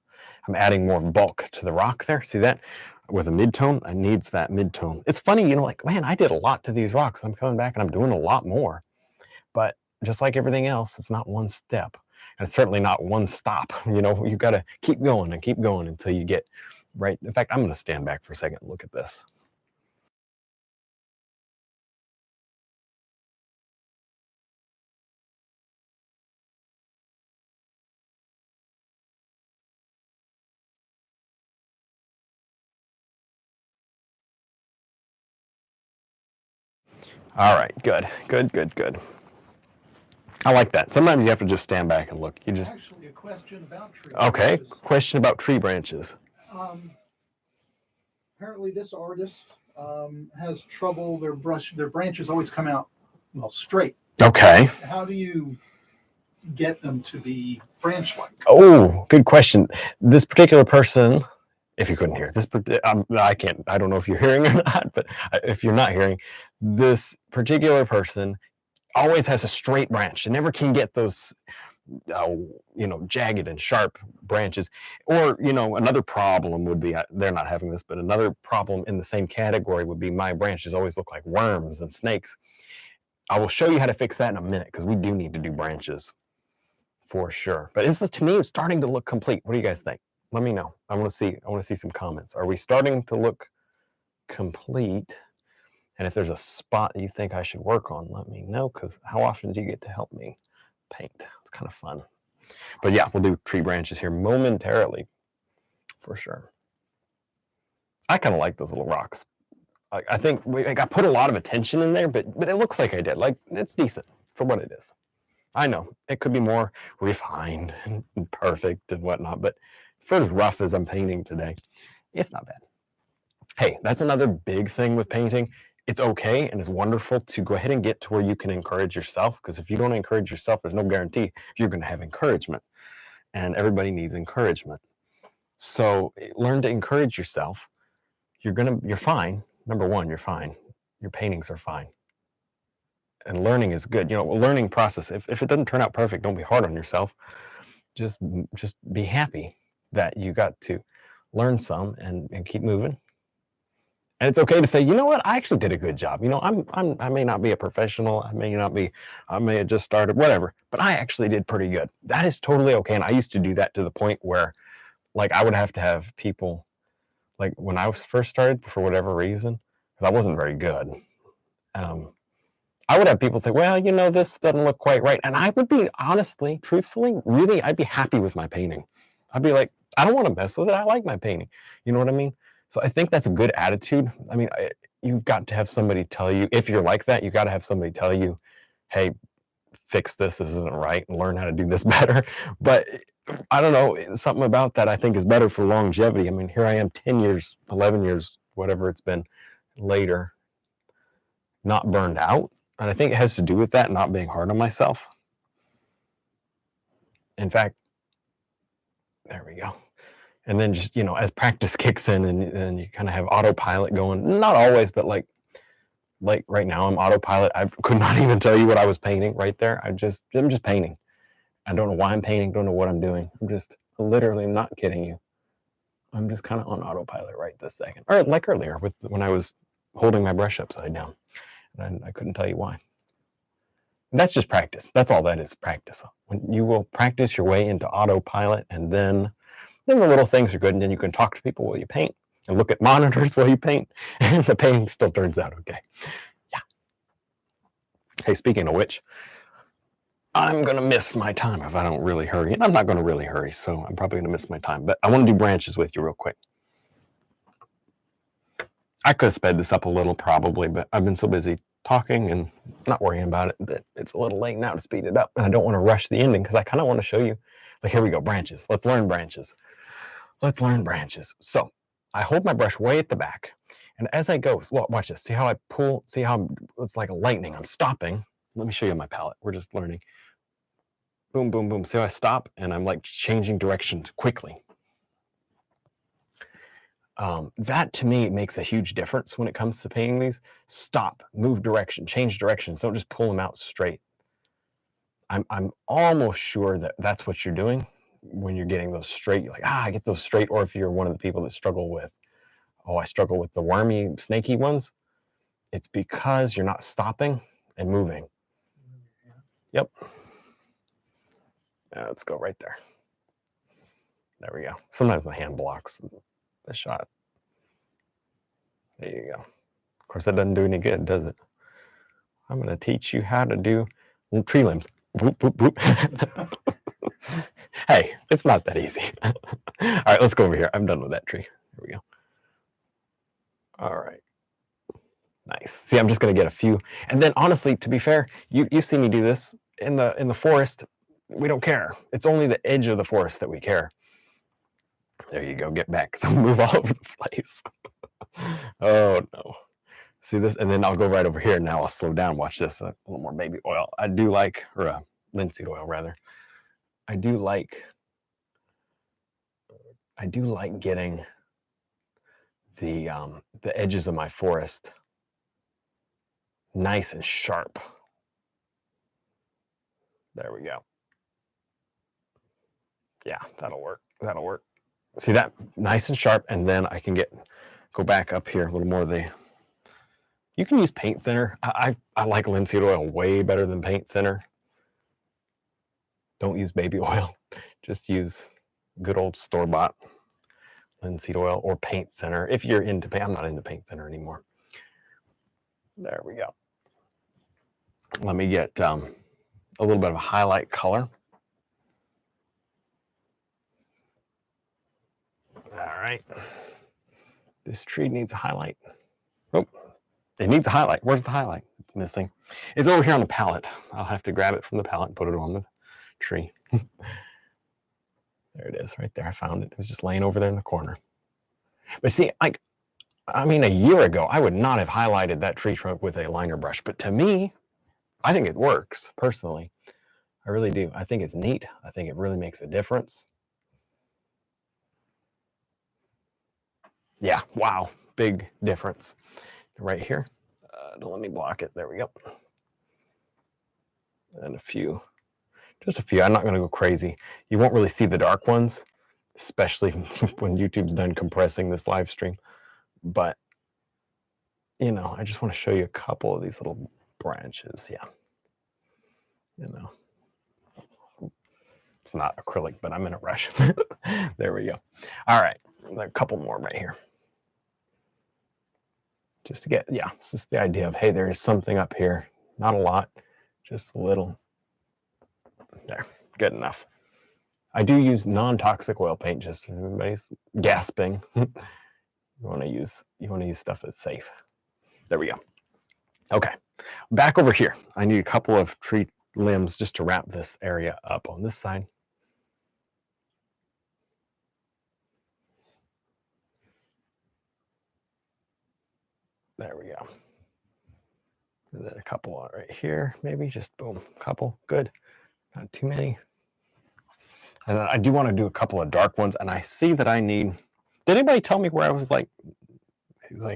I'm adding more bulk to the rock there. See that? With a mid-tone, I needs that mid-tone. It's funny, you know, like, man, I did a lot to these rocks. I'm coming back and I'm doing a lot more. But just like everything else, it's not one step. And it's certainly not one stop. You know, you got to keep going until you get right. In fact, I'm going to stand back for a second and look at this. All right, good, good, good, good. I like that. Sometimes you have to just stand back and look. You just Actually, a question about tree okay. branches. Question about tree branches. Apparently, this artist has trouble. Their branches always come out straight. Okay. How do you get them to be branch-like? Oh, good question. This particular person, if you couldn't hear this, I can't. I don't know if you're hearing or not, but if you're not hearing, this particular person always has a straight branch. It never can get those, you know, jagged and sharp branches. Or, you know, another problem would be, they're not having this, but another problem in the same category would be my branches always look like worms and snakes. I will show you how to fix that in a minute, because we do need to do branches for sure. But this is, to me, it's starting to look complete. What do you guys think? Let me know. I want to see some comments. Are we starting to look complete? And if there's a spot you think I should work on, let me know, because how often do you get to help me paint? It's kind of fun. But yeah, we'll do tree branches here momentarily for sure. I kind of like those little rocks. I think I put a lot of attention in there, but it looks like I did. Like, it's decent for what it is. I know it could be more refined and perfect and whatnot, but for as rough as I'm painting today, it's not bad. Hey, that's another big thing with painting. It's okay and it's wonderful to go ahead and get to where you can encourage yourself, because if you don't encourage yourself, there's no guarantee you're going to have encouragement, and everybody needs encouragement. So learn to encourage yourself. You're fine. Number one, you're fine. Your paintings are fine. And learning is good. You know, a learning process. If it doesn't turn out perfect, don't be hard on yourself. Just be happy that you got to learn some and keep moving. And it's okay to say, you know what, I actually did a good job. You know, I may not be a professional. I may have just started, whatever, but I actually did pretty good. That is totally okay. And I used to do that to the point where, like, I would have to have people, like when I was first started, for whatever reason, because I wasn't very good. I would have people say, well, you know, this doesn't look quite right. And I would be honestly, truthfully, really, I'd be happy with my painting. I'd be like, I don't want to mess with it. I like my painting. You know what I mean? So I think that's a good attitude. I mean, you've got to have somebody tell you, if you're like that, you got to have somebody tell you, hey, fix this. This isn't right, and learn how to do this better. But I don't know, something about that I think is better for longevity. I mean, here I am 10 years, 11 years, whatever it's been later, not burned out. And I think it has to do with that, not being hard on myself. In fact, there we go. And then just, you know, as practice kicks in and you kind of have autopilot going, not always, but like right now I'm autopilot. I could not even tell you what I was painting right there. I'm just painting. I don't know why I'm painting, don't know what I'm doing. I'm just literally, I'm not kidding you. I'm just kind of on autopilot right this second. Or like earlier when I was holding my brush upside down. And I couldn't tell you why. And that's just practice. That's all that is, practice. When you will practice your way into autopilot, and then the little things are good, and then you can talk to people while you paint and look at monitors while you paint, and the painting still turns out okay. Yeah. Hey, speaking of which, I'm going to miss my time if I don't really hurry. And I'm not going to really hurry, so I'm probably going to miss my time. But I want to do branches with you real quick. I could have sped this up a little probably, but I've been so busy talking and not worrying about it that it's a little late now to speed it up. And I don't want to rush the ending because I kind of want to show you, like, here we go, branches. Let's learn branches. Let's learn branches. So I hold my brush way at the back. And as I go, well, watch this. See how I pull, see how it's like a lightning. I'm stopping. Let me show you my palette. We're just learning. Boom, boom, boom. See how I stop and I'm like changing directions quickly. That to me makes a huge difference when it comes to painting these. Stop, move direction, change directions. Don't just pull them out straight. I'm almost sure that that's what you're doing when you're getting those straight. You're like, I get those straight. Or if you're one of the people that struggle with, oh, I struggle with the wormy, snaky ones. It's because you're not stopping and moving. Yep. Let's go right there. There we go. Sometimes my hand blocks the shot. There you go. Of course, that doesn't do any good, does it? I'm going to teach you how to do tree limbs. Boop, boop, boop. Hey, it's not that easy. All right, let's go over here. I'm done with that tree. Here we go. All right. Nice. See, I'm just going to get a few. And then honestly, to be fair, you see me do this in the forest. We don't care. It's only the edge of the forest that we care. There you go. Get back. So move all over the place. Oh no. See this, and then I'll go right over here. Now I'll slow down. Watch this. A little more baby oil. I do like, or linseed oil rather. I do like getting the edges of my forest nice and sharp. There we go. Yeah, that'll work. That'll work. See that? Nice and sharp, and then I can go back up here a little more of the. You can use paint thinner. I like linseed oil way better than paint thinner. Don't use baby oil. Just use good old store-bought linseed oil or paint thinner. If you're into paint, I'm not into paint thinner anymore. There we go. Let me get a little bit of a highlight color. All right. This tree needs a highlight. Oh, it needs a highlight. Where's the highlight? It's missing. It's over here on the palette. I'll have to grab it from the palette and put it on the tree. There it is, right there. I found it. It's just laying over there in the corner. But see, I mean, a year ago, I would not have highlighted that tree trunk with a liner brush. But to me, I think it works, personally. I really do. I think it's neat. I think it really makes a difference. Yeah, wow, big difference. Right here. Don't let me block it. There we go. And just a few. I'm not going to go crazy. You won't really see the dark ones, especially when YouTube's done compressing this live stream. But, you know, I just want to show you a couple of these little branches. Yeah. You know, it's not acrylic, but I'm in a rush. There we go. All right. A couple more right here. Just to get, yeah, it's just the idea of, hey, there is something up here. Not a lot, just a little. There, good enough. I do use non-toxic oil paint, just so everybody's gasping. You want to use stuff that's safe. There we go. Okay, back over here. I need a couple of tree limbs just to wrap this area up on this side. There we go. And then a couple right here, maybe just boom, couple, good. Not too many. And then I do want to do a couple of dark ones, and I see that I need. Did anybody tell me where I was like,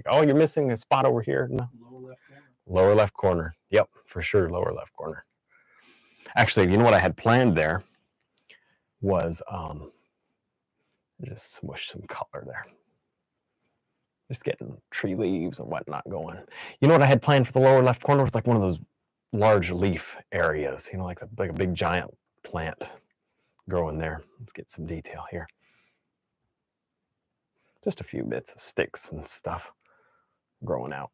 oh, you're missing a spot over here? No. Lower left corner. Lower left corner. Yep, for sure, lower left corner. Actually, you know what I had planned there was just smush some color there. Just getting tree leaves and whatnot going. You know what I had planned for the lower left corner was like one of those large leaf areas, you know, like a big giant plant growing there. Let's get some detail here. Just a few bits of sticks and stuff growing out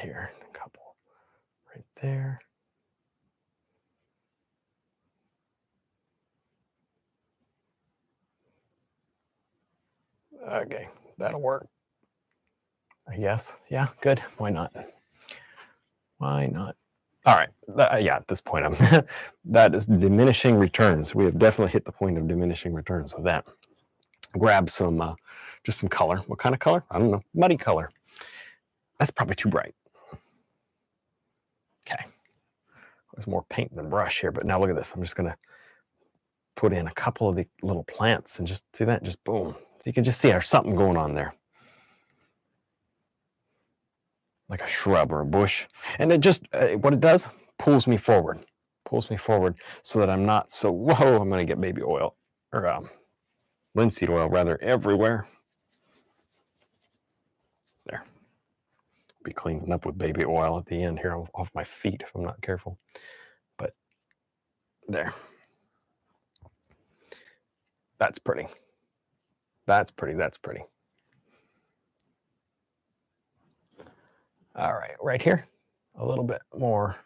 here. A couple right there. Okay, that'll work. Yes. Yeah, good. Why not? Why not? All right. Yeah, at this point, that is diminishing returns. We have definitely hit the point of diminishing returns with that. Grab some, just some color. What kind of color? I don't know. Muddy color. That's probably too bright. Okay. There's more paint than brush here, but now look at this. I'm just going to put in a couple of the little plants and just see that, just boom. So you can just see there's something going on there. Like a shrub or a bush. And it just, what it does, pulls me forward so that I'm not so, whoa, I'm going to get baby oil or linseed oil rather everywhere. There. Be cleaning up with baby oil at the end here off my feet if I'm not careful. But there. That's pretty. That's pretty. That's pretty. All right, right here, a little bit more.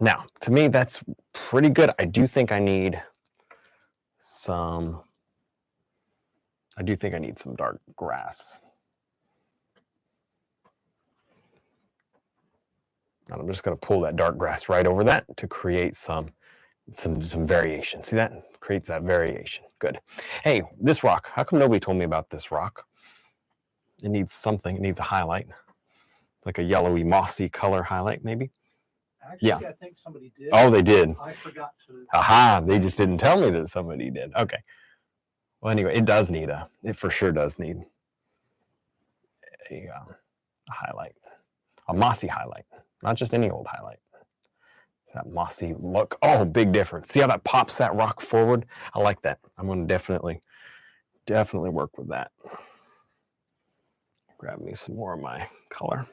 Now, to me, that's pretty good. I do think I need some dark grass. And I'm just going to pull that dark grass right over that to create some variation. See that? Creates that variation. Good. Hey, this rock, how come nobody told me about this rock? It needs something. It needs a highlight, like a yellowy, mossy color highlight, maybe. Actually, Yeah. I think somebody did. Oh, they did. I forgot to. Aha, they just didn't tell me that somebody did. Okay. Well, anyway, it for sure does need a highlight, a mossy highlight, not just any old highlight. That mossy look. Oh, big difference. See how that pops that rock forward? I like that. I'm going to definitely work with that. Grab me some more of my color.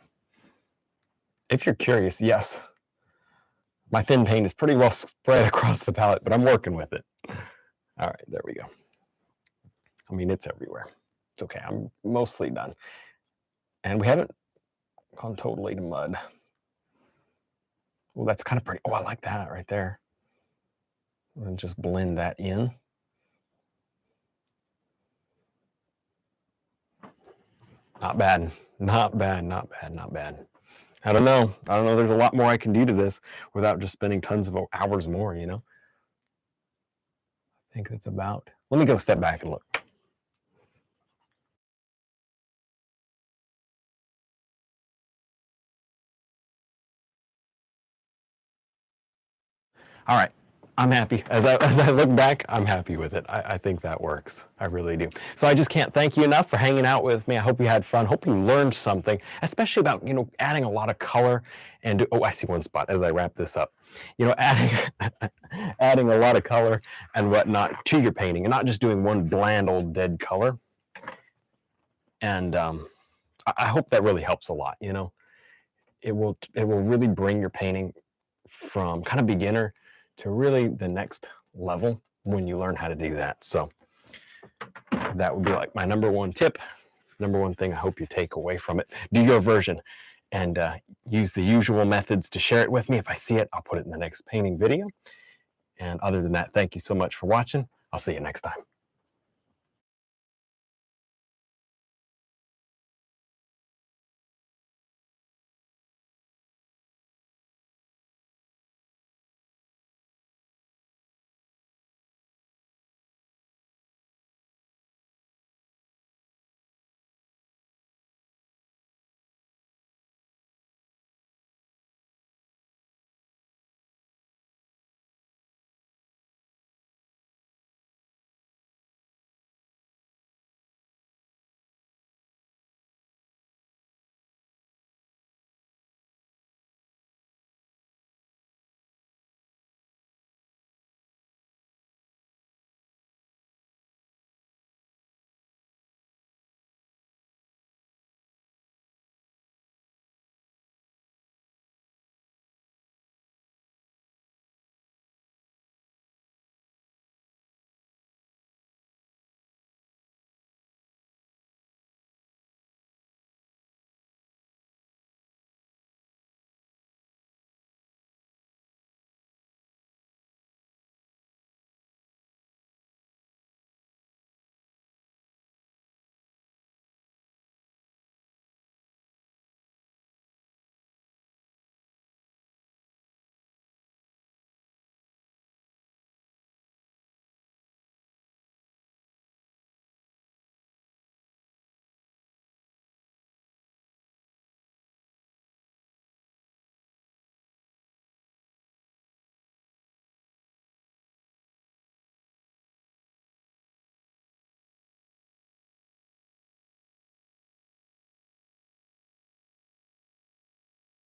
If you're curious, yes, my thin paint is pretty well spread across the palette, but I'm working with it. All right, there we go. I mean, it's everywhere. It's okay. I'm mostly done. And we haven't gone totally to mud. Well, that's kind of pretty. Oh, I like that right there. And just blend that in. Not bad. Not bad. Not bad. Not bad. I don't know. There's a lot more I can do to this without just spending tons of hours more, you know? I think that's about. Let me go step back and look. All right. I'm happy. As I look back, I'm happy with it. I think that works. I really do. So I just can't thank you enough for hanging out with me. I hope you had fun. Hope you learned something, especially about, adding a lot of color and, oh, I see one spot as I wrap this up. Adding a lot of color and whatnot to your painting and not just doing one bland old dead color. And I hope that really helps a lot, It will really bring your painting from kind of beginner to really the next level when you learn how to do that. So that would be like my number one tip, number one thing I hope you take away from it. Do your version and use the usual methods to share it with me. If I see it, I'll put it in the next painting video. And other than that, thank you so much for watching. I'll see you next time.